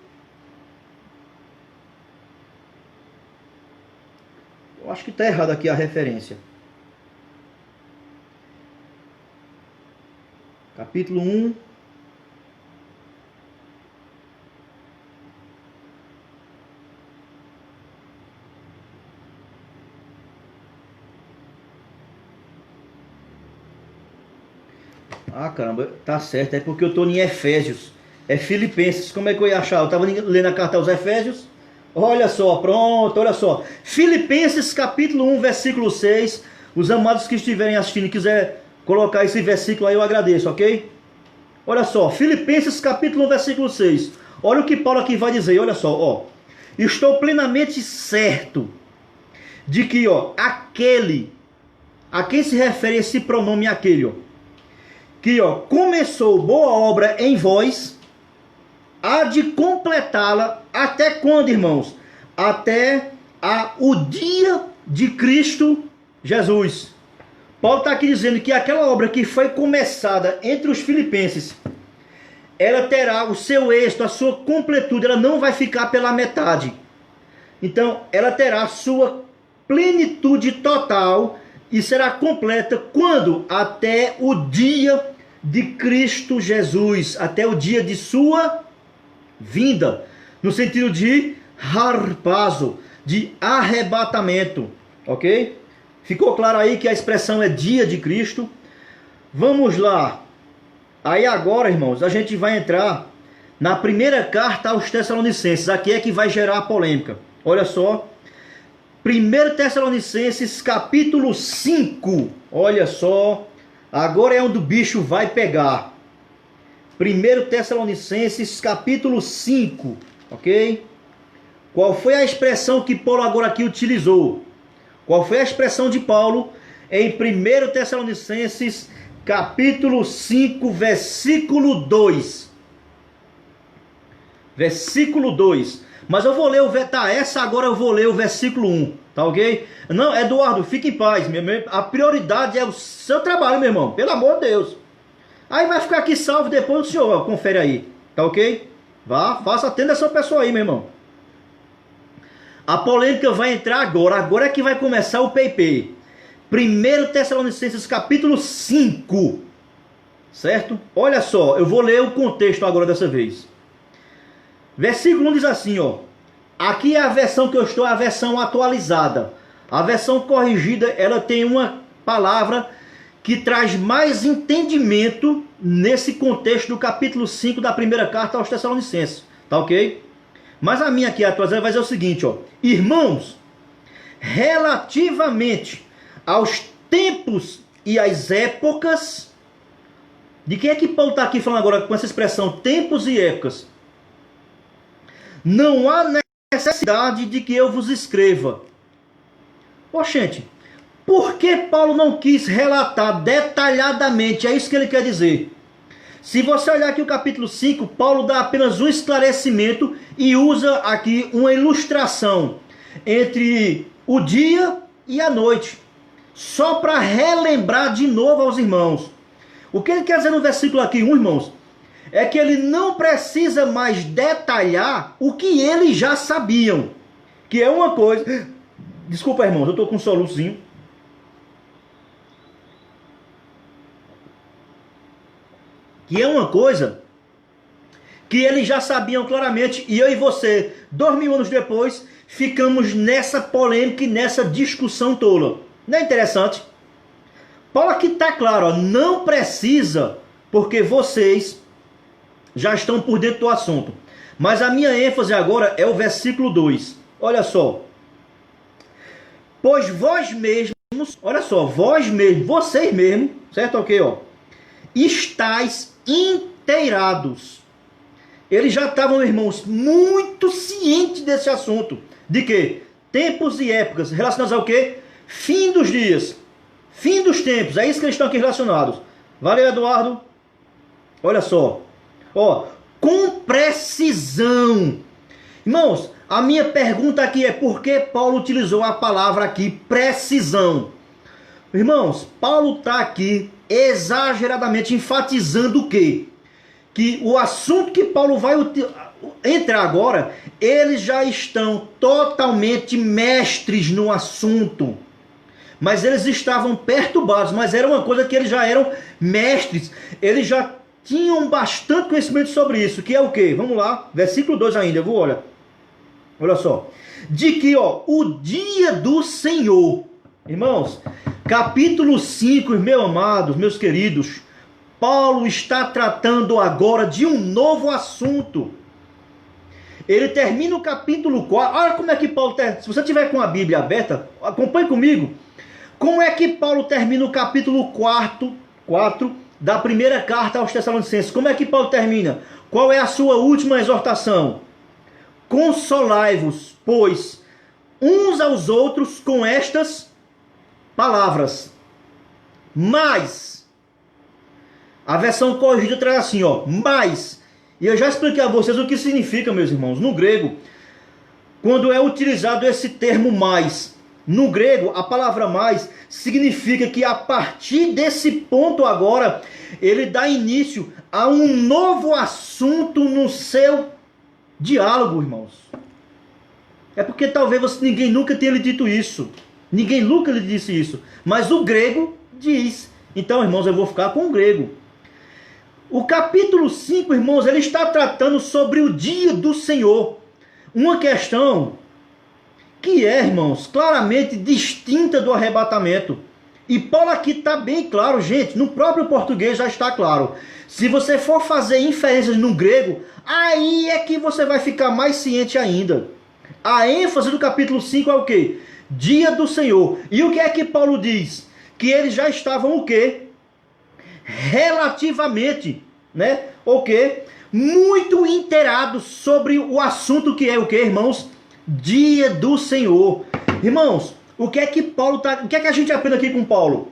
Eu acho que está errado aqui a referência. Capítulo 1. Ah, caramba, tá certo. É porque eu estou em Efésios. É Filipenses. Como é que eu ia achar? Eu estava lendo a carta aos Efésios. Olha só, pronto, olha só. Filipenses capítulo 1, versículo 6. Os amados que estiverem assistindo e quiser colocar esse versículo aí, eu agradeço, ok? Olha só, Filipenses capítulo 1, versículo 6. Olha o que Paulo aqui vai dizer, olha só, ó. Estou plenamente certo de que, ó, aquele, a quem se refere esse pronome aquele, ó, que, ó, começou boa obra em vós, há de completá-la até quando, irmãos? Até o dia de Cristo Jesus. Paulo está aqui dizendo que aquela obra que foi começada entre os filipenses, ela terá o seu êxito, a sua completude, ela não vai ficar pela metade. Então, ela terá a sua plenitude total e será completa quando? Até o dia de Cristo Jesus, até o dia de sua vinda, no sentido de harpazo, de arrebatamento, ok? Ficou claro aí que a expressão é dia de Cristo? Vamos lá. Aí agora, irmãos, a gente vai entrar na primeira carta aos Tessalonicenses. Aqui é que vai gerar a polêmica. Olha só. 1 Tessalonicenses capítulo 5. Olha só. Agora é onde o bicho vai pegar. 1 Tessalonicenses capítulo 5. Ok? Qual foi a expressão que Paulo agora aqui utilizou? Qual foi a expressão de Paulo em 1 Tessalonicenses capítulo 5, versículo 2? Versículo 2. Mas eu vou ler essa agora eu vou ler o versículo 1, tá ok? Não, Eduardo, fique em paz, a prioridade é o seu trabalho, meu irmão, pelo amor de Deus. Aí vai ficar aqui salvo, depois o senhor confere aí, tá ok? Vá, faça, atenda essa pessoa aí, meu irmão. A polêmica vai entrar agora é que vai começar o PIP. 1 Tessalonicenses capítulo 5, certo? Olha só, eu vou ler o contexto agora dessa vez. Versículo 1 diz assim, ó. Aqui é a versão que eu estou, a versão atualizada. A versão corrigida, ela tem uma palavra que traz mais entendimento nesse contexto do capítulo 5 da primeira carta aos Tessalonicenses, tá ok? Mas a minha aqui atualizada vai dizer o seguinte, ó. Irmãos, relativamente aos tempos e às épocas, de quem é que Paulo está aqui falando agora com essa expressão, tempos e épocas? Não há necessidade de que eu vos escreva. Ó, gente, por que Paulo não quis relatar detalhadamente? É isso que ele quer dizer. Se você olhar aqui o capítulo 5, Paulo dá apenas um esclarecimento e usa aqui uma ilustração entre o dia e a noite, só para relembrar de novo aos irmãos. O que ele quer dizer no versículo aqui, irmãos, é que ele não precisa mais detalhar o que eles já sabiam, que é uma coisa... Desculpa, irmãos, eu estou com um soluçozinho. Que é uma coisa que eles já sabiam claramente, e eu e você, 2000 anos depois, ficamos nessa polêmica e nessa discussão tola. Não é interessante? Paulo aqui está claro, ó, não precisa, porque vocês já estão por dentro do assunto. Mas a minha ênfase agora é o versículo 2. Olha só. Pois vós mesmos, olha só, vós mesmos, vocês mesmos, certo? Ok, ó. Estais inteirados. Eles já estavam, irmãos, muito cientes desse assunto. De quê? Tempos e épocas. Relacionados ao quê? Fim dos dias. Fim dos tempos. É isso que eles estão aqui relacionados. Valeu, Eduardo. Olha só. Ó, com precisão. Irmãos, a minha pergunta aqui é por que Paulo utilizou a palavra aqui, precisão? Irmãos, Paulo está aqui exageradamente enfatizando o quê? Que o assunto que Paulo vai entrar agora, eles já estão totalmente mestres no assunto. Mas eles estavam perturbados, mas era uma coisa que eles já eram mestres. Eles já tinham bastante conhecimento sobre isso, que é o quê? Vamos lá, versículo 2 ainda, eu vou olha só. De que, ó, o dia do Senhor, irmãos, capítulo 5, meus amados, meus queridos, Paulo está tratando agora de um novo assunto. Ele termina o capítulo 4. Olha como é que Paulo termina. Se você tiver com a Bíblia aberta, acompanhe comigo. Como é que Paulo termina o capítulo 4 da primeira carta aos Tessalonicenses? Como é que Paulo termina? Qual é a sua última exortação? Consolai-vos, pois, uns aos outros com estas palavras. Mas, a versão corrigida traz assim, ó, mas, e eu já expliquei a vocês o que significa, meus irmãos, no grego, quando é utilizado esse termo mais. No grego, a palavra mais significa que a partir desse ponto agora, ele dá início a um novo assunto no seu diálogo, irmãos. É porque talvez ninguém nunca tenha lhe dito isso. Ninguém nunca lhe disse isso. Mas o grego diz. Então, irmãos, eu vou ficar com o grego. O capítulo 5, irmãos, ele está tratando sobre o dia do Senhor. Uma questão que é, irmãos, claramente distinta do arrebatamento. E Paulo aqui está bem claro, gente, no próprio português já está claro. Se você for fazer inferências no grego, aí é que você vai ficar mais ciente ainda. A ênfase do capítulo 5 é o quê? Dia do Senhor. E o que é que Paulo diz? Que eles já estavam o quê? Relativamente, né? O quê? Muito inteirados sobre o assunto que é o quê, irmãos? Dia do Senhor. Irmãos, o que é que a gente aprende aqui com Paulo?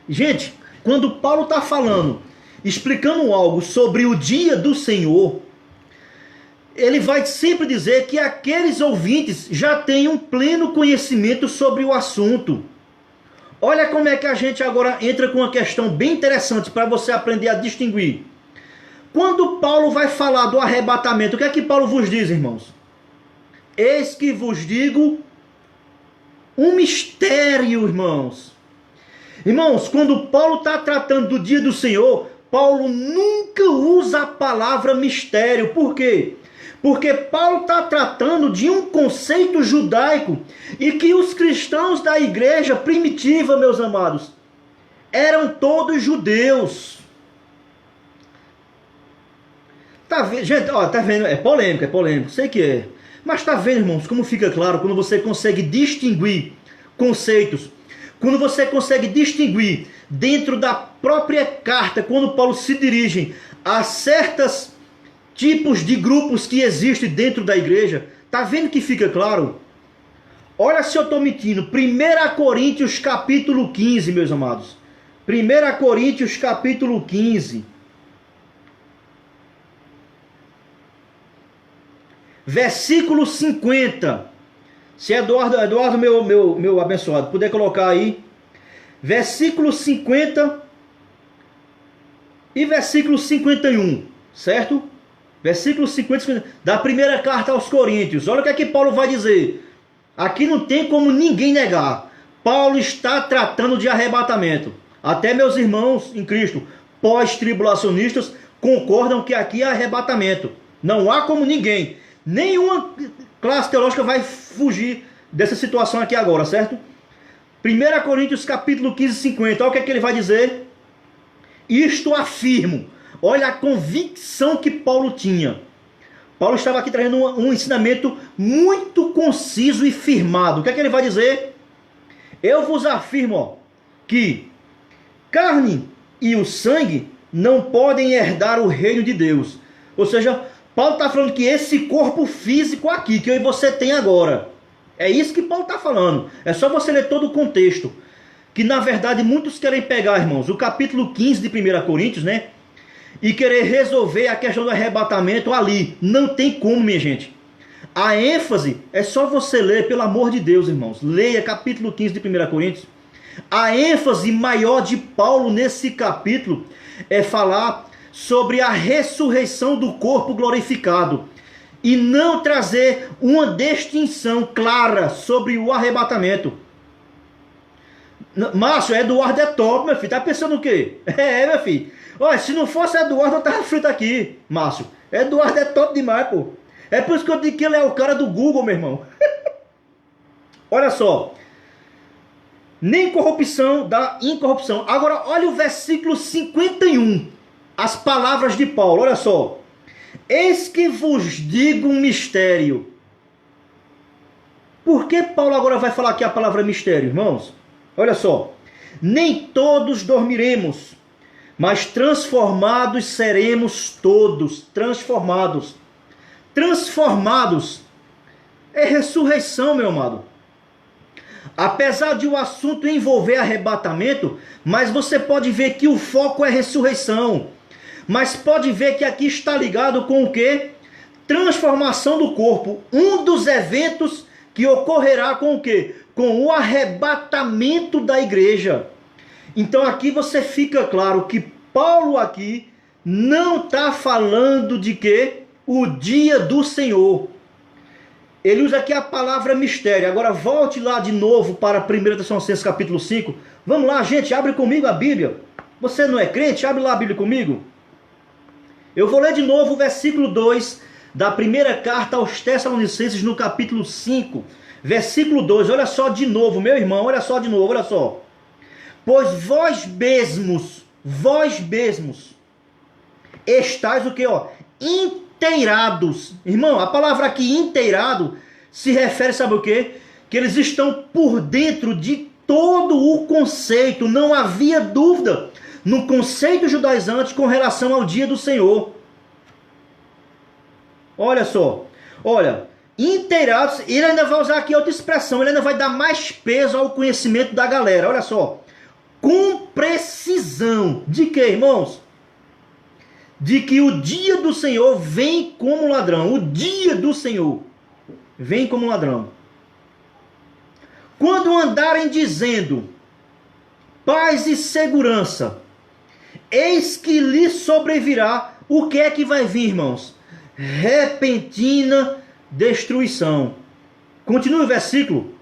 Gente, quando Paulo está falando, explicando algo sobre o dia do Senhor, ele vai sempre dizer que aqueles ouvintes já têm um pleno conhecimento sobre o assunto. Olha como é que a gente agora entra com uma questão bem interessante para você aprender a distinguir. Quando Paulo vai falar do arrebatamento, o que é que Paulo vos diz, irmãos? Eis que vos digo um mistério, irmãos. Irmãos, quando Paulo está tratando do dia do Senhor, Paulo nunca usa a palavra mistério. Por quê? Porque Paulo está tratando de um conceito judaico e que os cristãos da igreja primitiva, meus amados, eram todos judeus. Tá vendo, gente? Ó, tá vendo? É polêmico, sei que é. Mas tá vendo, irmãos, como fica claro quando você consegue distinguir conceitos, quando você consegue distinguir dentro da própria carta, quando Paulo se dirige a certos tipos de grupos que existem dentro da igreja, tá vendo que fica claro? Olha se eu estou mentindo. 1 Coríntios capítulo 15, meus amados. 1 Coríntios capítulo 15. Versículo 50. Se Eduardo meu abençoado, puder colocar aí. Versículo 50 e versículo 51. Certo? Versículo 50 e 50. Da primeira carta aos Coríntios. Olha o que é que Paulo vai dizer. Aqui não tem como ninguém negar. Paulo está tratando de arrebatamento. Até meus irmãos em Cristo, pós-tribulacionistas, concordam que aqui é arrebatamento. Não há como ninguém. Nenhuma classe teológica vai fugir dessa situação aqui agora, certo? 1 Coríntios capítulo 15, 50. Olha o que é que ele vai dizer. Isto afirmo. Olha a convicção que Paulo tinha. Paulo estava aqui trazendo um ensinamento muito conciso e firmado. O que é que ele vai dizer? Eu vos afirmo que carne e o sangue não podem herdar o reino de Deus. Ou seja, Paulo está falando que esse corpo físico aqui, que eu e você tem agora, é isso que Paulo está falando. É só você ler todo o contexto. Que na verdade muitos querem pegar, irmãos, o capítulo 15 de 1 Coríntios, né? E querer resolver a questão do arrebatamento ali. Não tem como, minha gente. A ênfase é só você ler, pelo amor de Deus, irmãos. Leia capítulo 15 de 1 Coríntios. A ênfase maior de Paulo nesse capítulo é falar sobre a ressurreição do corpo glorificado. E não trazer uma distinção clara sobre o arrebatamento. Márcio, Eduardo é top, meu filho. Tá pensando o quê? Meu filho. Olha, se não fosse Eduardo, eu tava frito aqui, Márcio. Eduardo é top demais, pô. É por isso que eu digo que ele é o cara do Google, meu irmão. Olha só. Nem corrupção dá incorrupção. Agora, olha o versículo 51. as palavras de Paulo, olha só. Eis que vos digo um mistério. Por que Paulo agora vai falar aqui a palavra mistério, irmãos? Olha só. Nem todos dormiremos, mas transformados seremos todos. Transformados. Transformados é ressurreição, meu amado. Apesar de o assunto envolver arrebatamento, mas você pode ver que o foco é ressurreição. Mas pode ver que aqui está ligado com o quê? Transformação do corpo. Um dos eventos que ocorrerá com o quê? Com o arrebatamento da igreja. Então aqui você fica claro que Paulo aqui não está falando de quê? O dia do Senhor. Ele usa aqui a palavra mistério. Agora volte lá de novo para 1 Tessalonicenses capítulo 5. Vamos lá, gente, abre comigo a Bíblia. Você não é crente? Abre lá a Bíblia comigo. Eu vou ler de novo o versículo 2 da primeira carta aos Tessalonicenses no capítulo 5. Versículo 2, olha só de novo, meu irmão, olha só de novo, olha só. Pois vós mesmos, estáis o que, ó? Inteirados. Irmão, a palavra aqui inteirado se refere, sabe o quê? Que eles estão por dentro de todo o conceito. Não havia dúvida no conceito judaizante com relação ao dia do Senhor. Olha só. Olha, inteirados. Ele ainda vai usar aqui outra expressão. Ele ainda vai dar mais peso ao conhecimento da galera. Olha só. Com precisão. De quê, irmãos? De que o dia do Senhor vem como ladrão. O dia do Senhor vem como ladrão. Quando andarem dizendo paz e segurança, eis que lhe sobrevirá. O que é que vai vir, irmãos? Repentina destruição. Continue o versículo.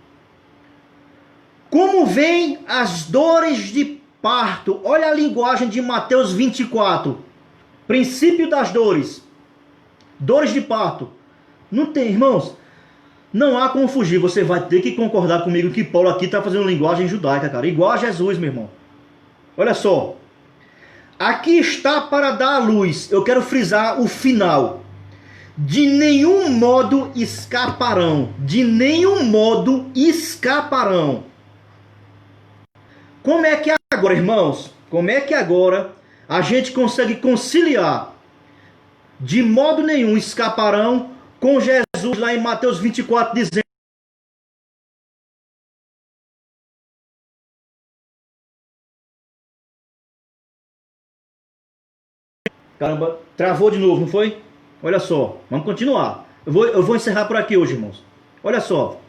Como vêm as dores de parto. Olha a linguagem de Mateus 24. Princípio das dores. Dores de parto. Não tem, irmãos. Não há como fugir. Você vai ter que concordar comigo que Paulo aqui está fazendo linguagem judaica, cara. Igual a Jesus, meu irmão. Olha só. Aqui está para dar a luz. Eu quero frisar o final. De nenhum modo escaparão. De nenhum modo escaparão. Como é que agora, irmãos? Como é que agora a gente consegue conciliar de modo nenhum escaparão com Jesus lá em Mateus 24 dizendo... Caramba, travou de novo, não foi? Olha só, vamos continuar. Eu vou encerrar por aqui hoje, irmãos. Olha só.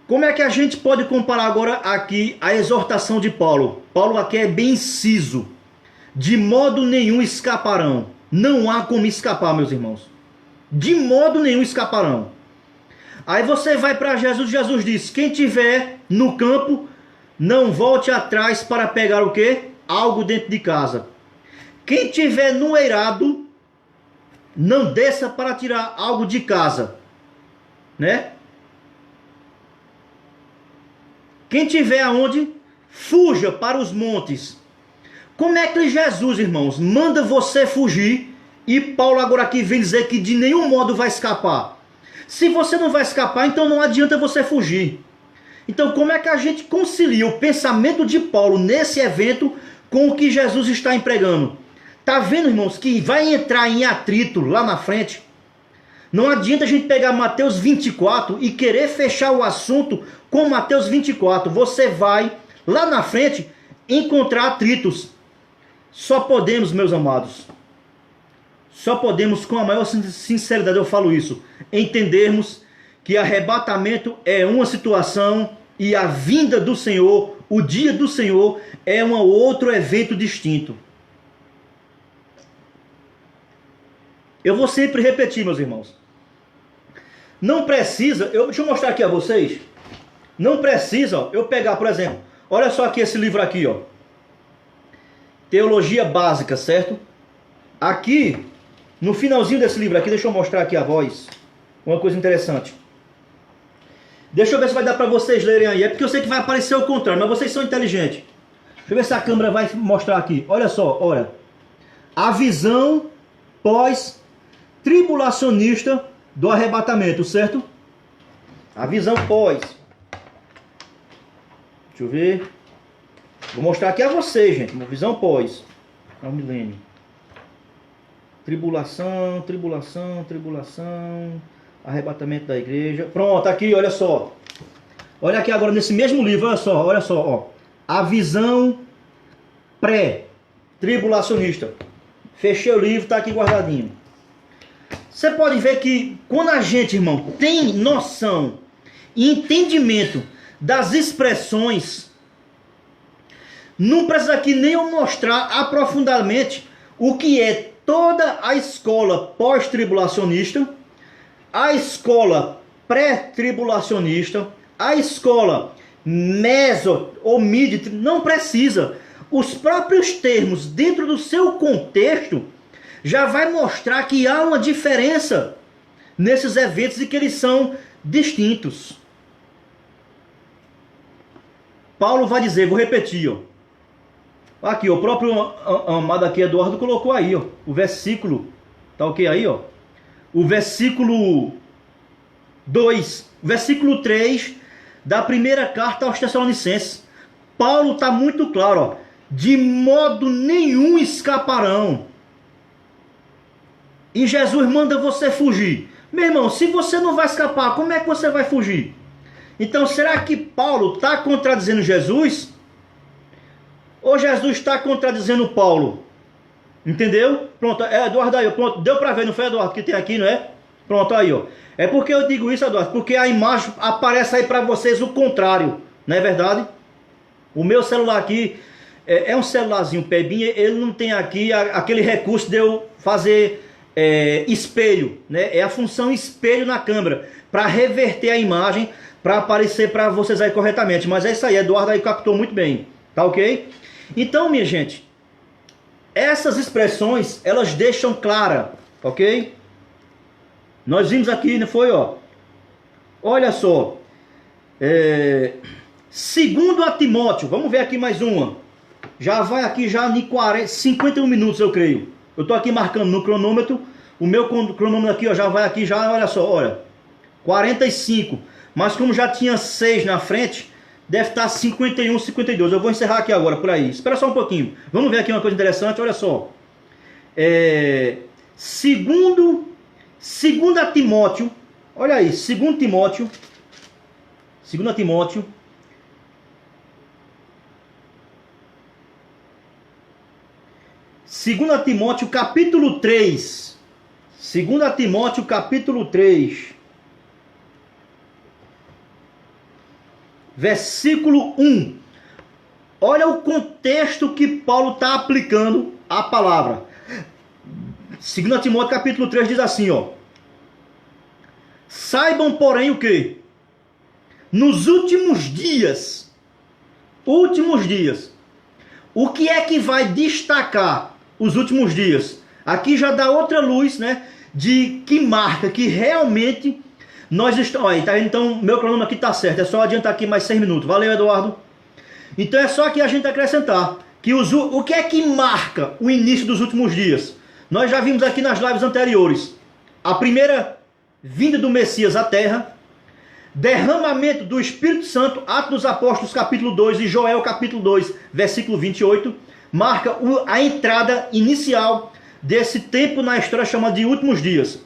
Como é que a gente pode comparar agora aqui a exortação de Paulo? Paulo aqui é bem inciso. De modo nenhum escaparão. Não há como escapar, meus irmãos. De modo nenhum escaparão. Aí você vai para Jesus, Jesus diz, quem tiver no campo, não volte atrás para pegar o quê? Algo dentro de casa. Quem tiver no eirado, não desça para tirar algo de casa. Né? Quem tiver aonde, fuja para os montes. Como é que Jesus, irmãos, manda você fugir e Paulo agora aqui vem dizer que de nenhum modo vai escapar? Se você não vai escapar, então não adianta você fugir. Então como é que a gente concilia o pensamento de Paulo nesse evento com o que Jesus está empregando? Tá vendo, irmãos, que vai entrar em atrito lá na frente? Não adianta a gente pegar Mateus 24 e querer fechar o assunto com Mateus 24. Você vai, lá na frente, encontrar atritos. Só podemos, meus amados, só podemos, com a maior sinceridade eu falo isso, entendermos que arrebatamento é uma situação e a vinda do Senhor, o dia do Senhor, é um outro evento distinto. Eu vou sempre repetir, meus irmãos. Não precisa, deixa eu mostrar aqui a vocês. Não precisa, ó, eu pegar, por exemplo, olha só aqui esse livro aqui, ó. Teologia Básica, certo? Aqui, no finalzinho desse livro aqui, deixa eu mostrar aqui a voz. Uma coisa interessante. Deixa eu ver se vai dar para vocês lerem aí. É porque eu sei que vai aparecer o contrário, mas vocês são inteligentes. Deixa eu ver se a câmera vai mostrar aqui. Olha só, olha. a visão pós-tribulacionista do arrebatamento, certo? A visão pós. Deixa eu ver. Vou mostrar aqui a vocês, gente. Uma visão pós. É o milênio. Tribulação, tribulação, tribulação. Arrebatamento da igreja. Pronto, aqui, olha só. Olha aqui agora nesse mesmo livro, olha só, ó. A visão pré-tribulacionista. Fechei o livro, tá aqui guardadinho. Você pode ver que quando a gente, irmão, tem noção e entendimento das expressões, não precisa aqui nem eu mostrar aprofundadamente o que é toda a escola pós-tribulacionista, a escola pré-tribulacionista, a escola meso ou mid, não precisa. Os próprios termos dentro do seu contexto já vai mostrar que há uma diferença nesses eventos e que eles são distintos. Paulo vai dizer, vou repetir, ó. Aqui, ó, o próprio amado aqui Eduardo colocou aí, ó, o versículo, tá ok aí, ó? O versículo 2, versículo 3 da primeira carta aos Tessalonicenses. Paulo está muito claro, ó, de modo nenhum escaparão. E Jesus manda você fugir. Meu irmão, se você não vai escapar, como é que você vai fugir? Então, será que Paulo está contradizendo Jesus? Ou Jesus está contradizendo Paulo? Entendeu? Pronto, Eduardo aí, pronto, deu para ver, não foi, Eduardo, que tem aqui, não é? Pronto, aí, ó. É porque eu digo isso, Eduardo, porque a imagem aparece aí para vocês o contrário, não é verdade? O meu celular aqui é um celularzinho pebinha, ele não tem aqui aquele recurso de eu fazer espelho, né? É a função espelho na câmera, para reverter a imagem, para aparecer para vocês aí corretamente. Mas é isso aí, Eduardo aí captou muito bem, tá ok? Então, minha gente, essas expressões, elas deixam clara, ok? Nós vimos aqui, não foi, ó? Olha só. Segundo a Timóteo, vamos ver aqui mais uma. Já vai aqui já em 51 minutos, eu creio. Eu tô aqui marcando no cronômetro. O meu cronômetro aqui, ó, já vai aqui, já, olha só, olha. 45. Mas como já tinha 6 na frente, deve estar 51, 52. Eu vou encerrar aqui agora, por aí. Espera só um pouquinho. Vamos ver aqui uma coisa interessante, olha só. Segundo a Timóteo, olha aí, 2 Timóteo, 2 Timóteo capítulo 3, 2 Timóteo capítulo 3, versículo 1. Olha o contexto que Paulo está aplicando a palavra. 2 Timóteo capítulo 3 diz assim, ó. Saibam, porém, o que? Nos últimos dias, o que é que vai destacar os últimos dias? Aqui já dá outra luz, né? De que marca que realmente nós estamos... Olha, tá, então, meu cronômetro aqui está certo. É só adiantar aqui mais 6 minutos. Valeu, Eduardo. Então é só aqui a gente acrescentar que o que é que marca o início dos últimos dias? Nós já vimos aqui nas lives anteriores a primeira vinda do Messias à Terra, derramamento do Espírito Santo, Atos dos Apóstolos capítulo 2 e Joel capítulo 2, versículo 28, marca a entrada inicial desse tempo na história chamada de últimos dias.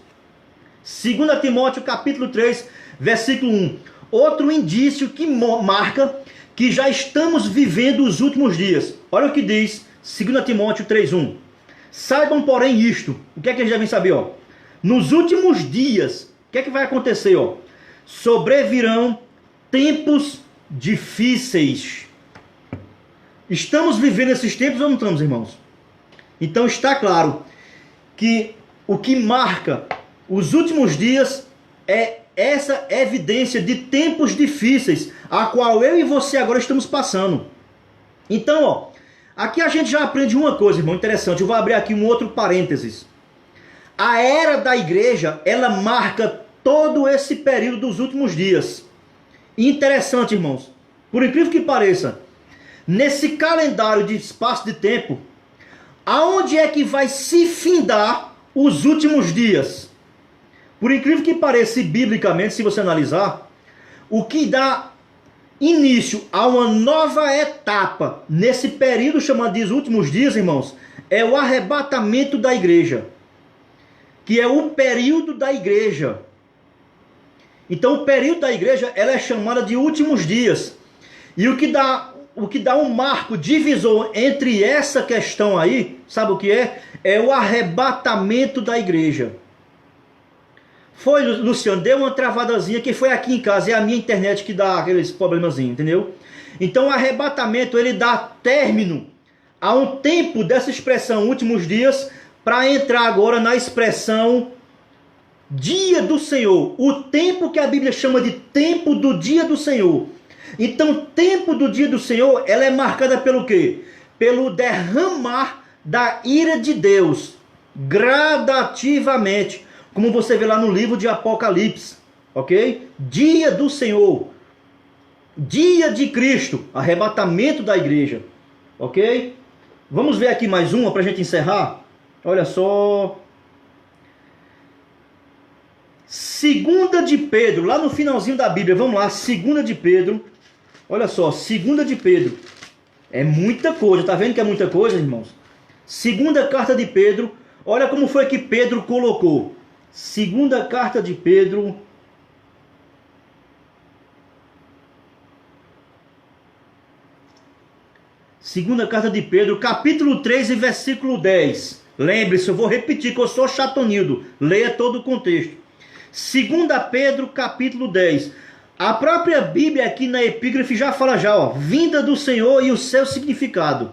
2 Timóteo capítulo 3, versículo 1. Outro indício que marca que já estamos vivendo os últimos dias. Olha o que diz 2 Timóteo 3:1. Saibam, porém, isto. O que é que a gente já vem saber, ó? Nos últimos dias, o que é que vai acontecer, ó? Sobrevirão tempos difíceis. Estamos vivendo esses tempos ou não estamos, irmãos? Então está claro que o que marca os últimos dias é essa evidência de tempos difíceis, a qual eu e você agora estamos passando. Então, ó, aqui a gente já aprende uma coisa, irmão, interessante. Eu vou abrir aqui um outro parênteses. A era da igreja, ela marca todo esse período dos últimos dias. Interessante, irmãos. Por incrível que pareça, nesse calendário de espaço de tempo, aonde é que vai se findar os últimos dias? Por incrível que pareça, biblicamente, se você analisar, o que dá início a uma nova etapa nesse período chamado de últimos dias, irmãos, é o arrebatamento da igreja, que é o período da igreja. Então o período da igreja, ela é chamada de últimos dias. E o que dá um marco divisor entre essa questão aí, sabe o que é? É o arrebatamento da igreja. Foi, Luciano, deu uma travadazinha que foi aqui em casa, é a minha internet que dá aqueles problemazinhos, entendeu? Então o arrebatamento, ele dá término a um tempo dessa expressão últimos dias, para entrar agora na expressão dia do Senhor, o tempo que a Bíblia chama de tempo do dia do Senhor. Então, tempo do dia do Senhor, ela é marcada pelo quê? Pelo derramar da ira de Deus, gradativamente, como você vê lá no livro de Apocalipse, ok? Dia do Senhor, dia de Cristo, arrebatamento da igreja, ok? Vamos ver aqui mais uma para a gente encerrar. Olha só. Segunda de Pedro, lá no finalzinho da Bíblia, vamos lá, Segunda de Pedro. Olha só, Segunda de Pedro. É muita coisa, tá vendo que é muita coisa, irmãos? Segunda carta de Pedro. Olha como foi que Pedro colocou. Segunda carta de Pedro. Segunda carta de Pedro, capítulo 3 e versículo 10. Lembre-se, eu vou repetir que eu sou chatonildo. Leia todo o contexto. Segunda Pedro, capítulo 10. A própria Bíblia aqui na epígrafe já fala vinda do Senhor e o seu significado.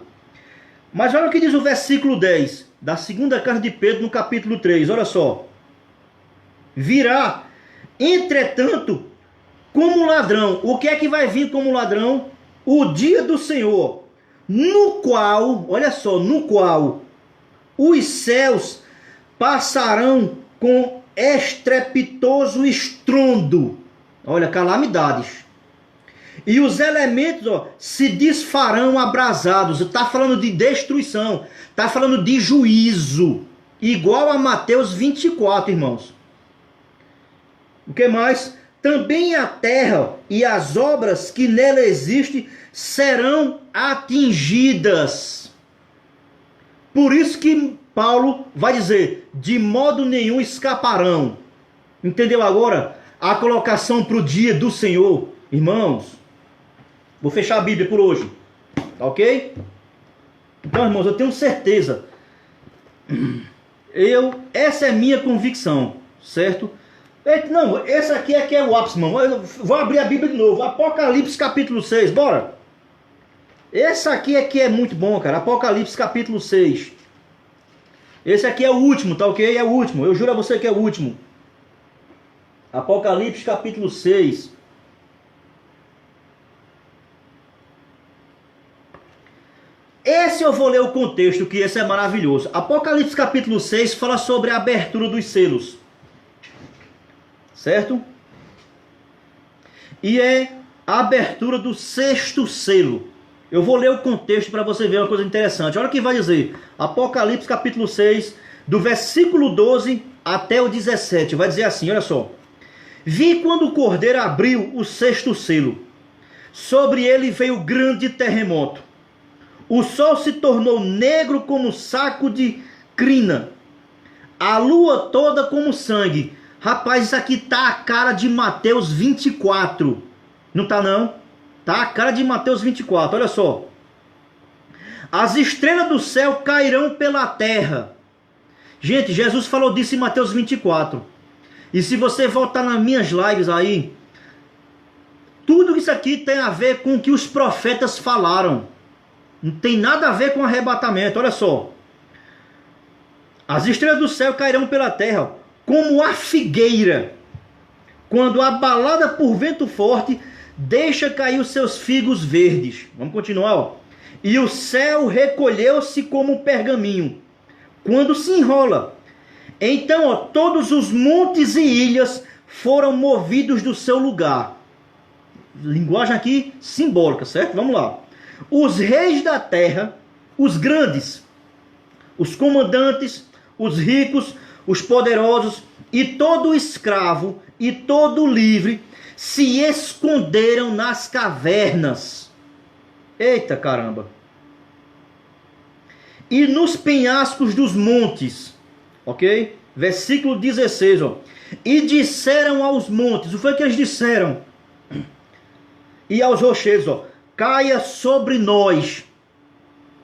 Mas olha o que diz o versículo 10 da segunda carta de Pedro no capítulo 3. Olha só. Virá, entretanto, como ladrão. O que é que vai vir como ladrão? O dia do Senhor, no qual, olha só, no qual os céus passarão com estrepitoso estrondo. Olha, calamidades. E os elementos se desfarão abrasados. Está falando de destruição. Está falando de juízo. Igual a Mateus 24, irmãos. O que mais? Também a terra e as obras que nela existem serão atingidas. Por isso que Paulo vai dizer, de modo nenhum escaparão. Entendeu agora a colocação para o dia do Senhor? Irmãos, vou fechar a Bíblia por hoje. Tá ok? Então, irmãos, eu tenho certeza. Essa é minha convicção, certo? Não, esse aqui é que é o ápice, irmão. Eu vou abrir a Bíblia de novo. Apocalipse capítulo 6, bora. Esse aqui é que é muito bom, cara. Apocalipse capítulo 6. Esse aqui é o último, tá ok? É o último. Eu juro a você que é o último. Apocalipse capítulo 6. Esse eu vou ler o contexto, que esse é maravilhoso. Apocalipse capítulo 6 fala sobre a abertura dos selos. Certo? E é a abertura do sexto selo. Eu vou ler o contexto para você ver uma coisa interessante. Olha o que vai dizer. Apocalipse capítulo 6, do versículo 12 até o 17. Vai dizer assim, olha só. Vi quando o cordeiro abriu o sexto selo. Sobre ele veio grande terremoto. O sol se tornou negro como saco de crina. A lua toda como sangue. Rapaz, isso aqui tá a cara de Mateus 24. Não tá não? Tá a cara de Mateus 24, olha só. As estrelas do céu cairão pela terra. Gente, Jesus falou disso em Mateus 24. E se você voltar nas minhas lives aí, tudo isso aqui tem a ver com o que os profetas falaram. Não tem nada a ver com arrebatamento, olha só. As estrelas do céu cairão pela terra, como a figueira, quando abalada por vento forte, deixa cair os seus figos verdes. Vamos continuar, ó. E o céu recolheu-se como pergaminho, quando se enrola. Então, ó, todos os montes e ilhas foram movidos do seu lugar. Linguagem aqui simbólica, certo? Vamos lá. Os reis da terra, os grandes, os comandantes, os ricos, os poderosos e todo escravo e todo livre se esconderam nas cavernas. Eita caramba! E nos penhascos dos montes. Ok? Versículo 16, ó. E disseram aos montes, o que foi que eles disseram? E aos rochedos, ó, caia sobre nós.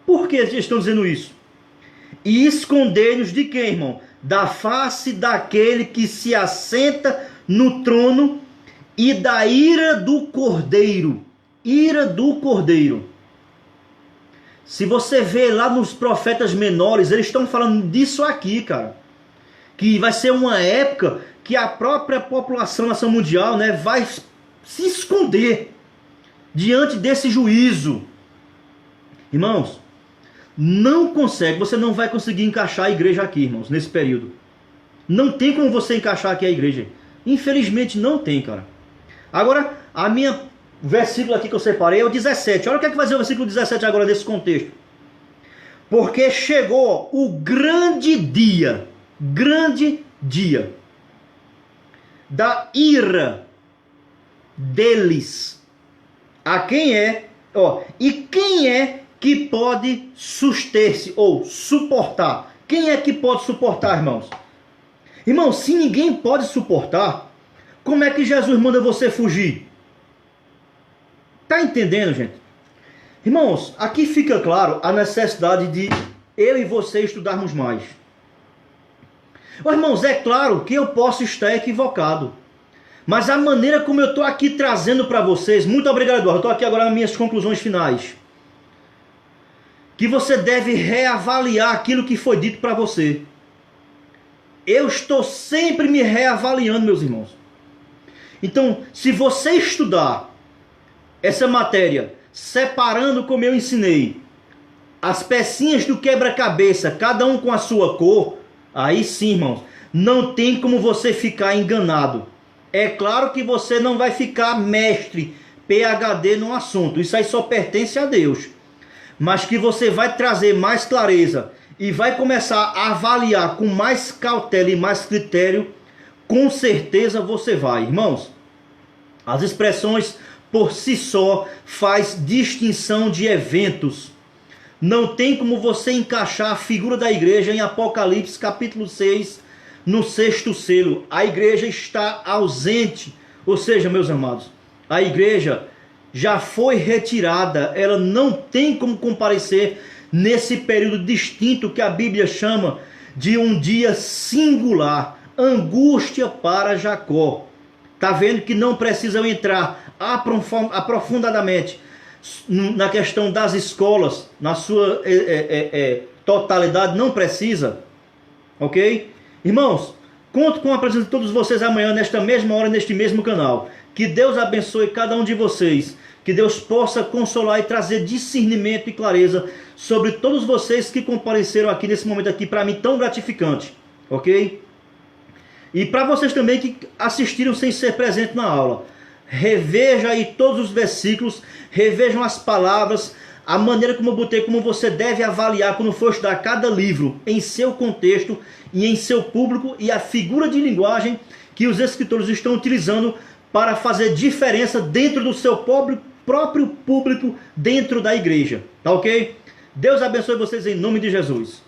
Por que eles estão dizendo isso? E esconder-nos de quem, irmão? Da face daquele que se assenta no trono e da ira do Cordeiro. Ira do Cordeiro. Se você vê lá nos profetas menores, eles estão falando disso aqui, cara. Que vai ser uma época que a própria população, nação mundial, né, vai se esconder diante desse juízo. Irmãos, não consegue, você não vai conseguir encaixar a igreja aqui, irmãos, nesse período. Não tem como você encaixar aqui a igreja. Infelizmente não tem, cara. Agora, o versículo aqui que eu separei é o 17. Olha o que é que vai dizer o versículo 17 agora nesse contexto. Porque chegou o grande dia da ira deles. A quem é, ó, e quem é que pode suster-se ou suportar? Quem é que pode suportar, irmãos? Irmãos, se ninguém pode suportar, como é que Jesus manda você fugir? Tá entendendo, gente? Irmãos, aqui fica claro a necessidade de eu e você estudarmos mais. Mas, irmãos, é claro que eu posso estar equivocado. Mas a maneira como eu estou aqui trazendo para vocês, muito obrigado, Eduardo, eu estou aqui agora nas minhas conclusões finais. Que você deve reavaliar aquilo que foi dito para você. Eu estou sempre me reavaliando, meus irmãos. Então, se você estudar essa matéria, separando como eu ensinei, as pecinhas do quebra-cabeça, cada um com a sua cor, aí sim, irmãos, não tem como você ficar enganado. É claro que você não vai ficar mestre, PhD no assunto. Isso aí só pertence a Deus. Mas que você vai trazer mais clareza e vai começar a avaliar com mais cautela e mais critério, com certeza você vai. Irmãos, as expressões por si só faz distinção de eventos. Não tem como você encaixar a figura da igreja em Apocalipse capítulo 6, no 6º selo. A igreja está ausente. Ou seja, meus amados, a igreja já foi retirada. Ela não tem como comparecer nesse período distinto que a Bíblia chama de um dia singular. Angústia para Jacó. Está vendo que não precisam entrar aprofundadamente na questão das escolas, na sua totalidade, não precisa. Ok? Irmãos, conto com a presença de todos vocês amanhã, nesta mesma hora, neste mesmo canal. Que Deus abençoe cada um de vocês. Que Deus possa consolar e trazer discernimento e clareza sobre todos vocês que compareceram aqui nesse momento aqui, para mim tão gratificante. Ok? E para vocês também que assistiram sem ser presente na aula. Reveja aí todos os versículos, revejam as palavras, a maneira como eu botei, como você deve avaliar quando for estudar cada livro em seu contexto e em seu público, e a figura de linguagem que os escritores estão utilizando para fazer diferença dentro do seu próprio público, dentro da igreja. Tá ok? Deus abençoe vocês em nome de Jesus.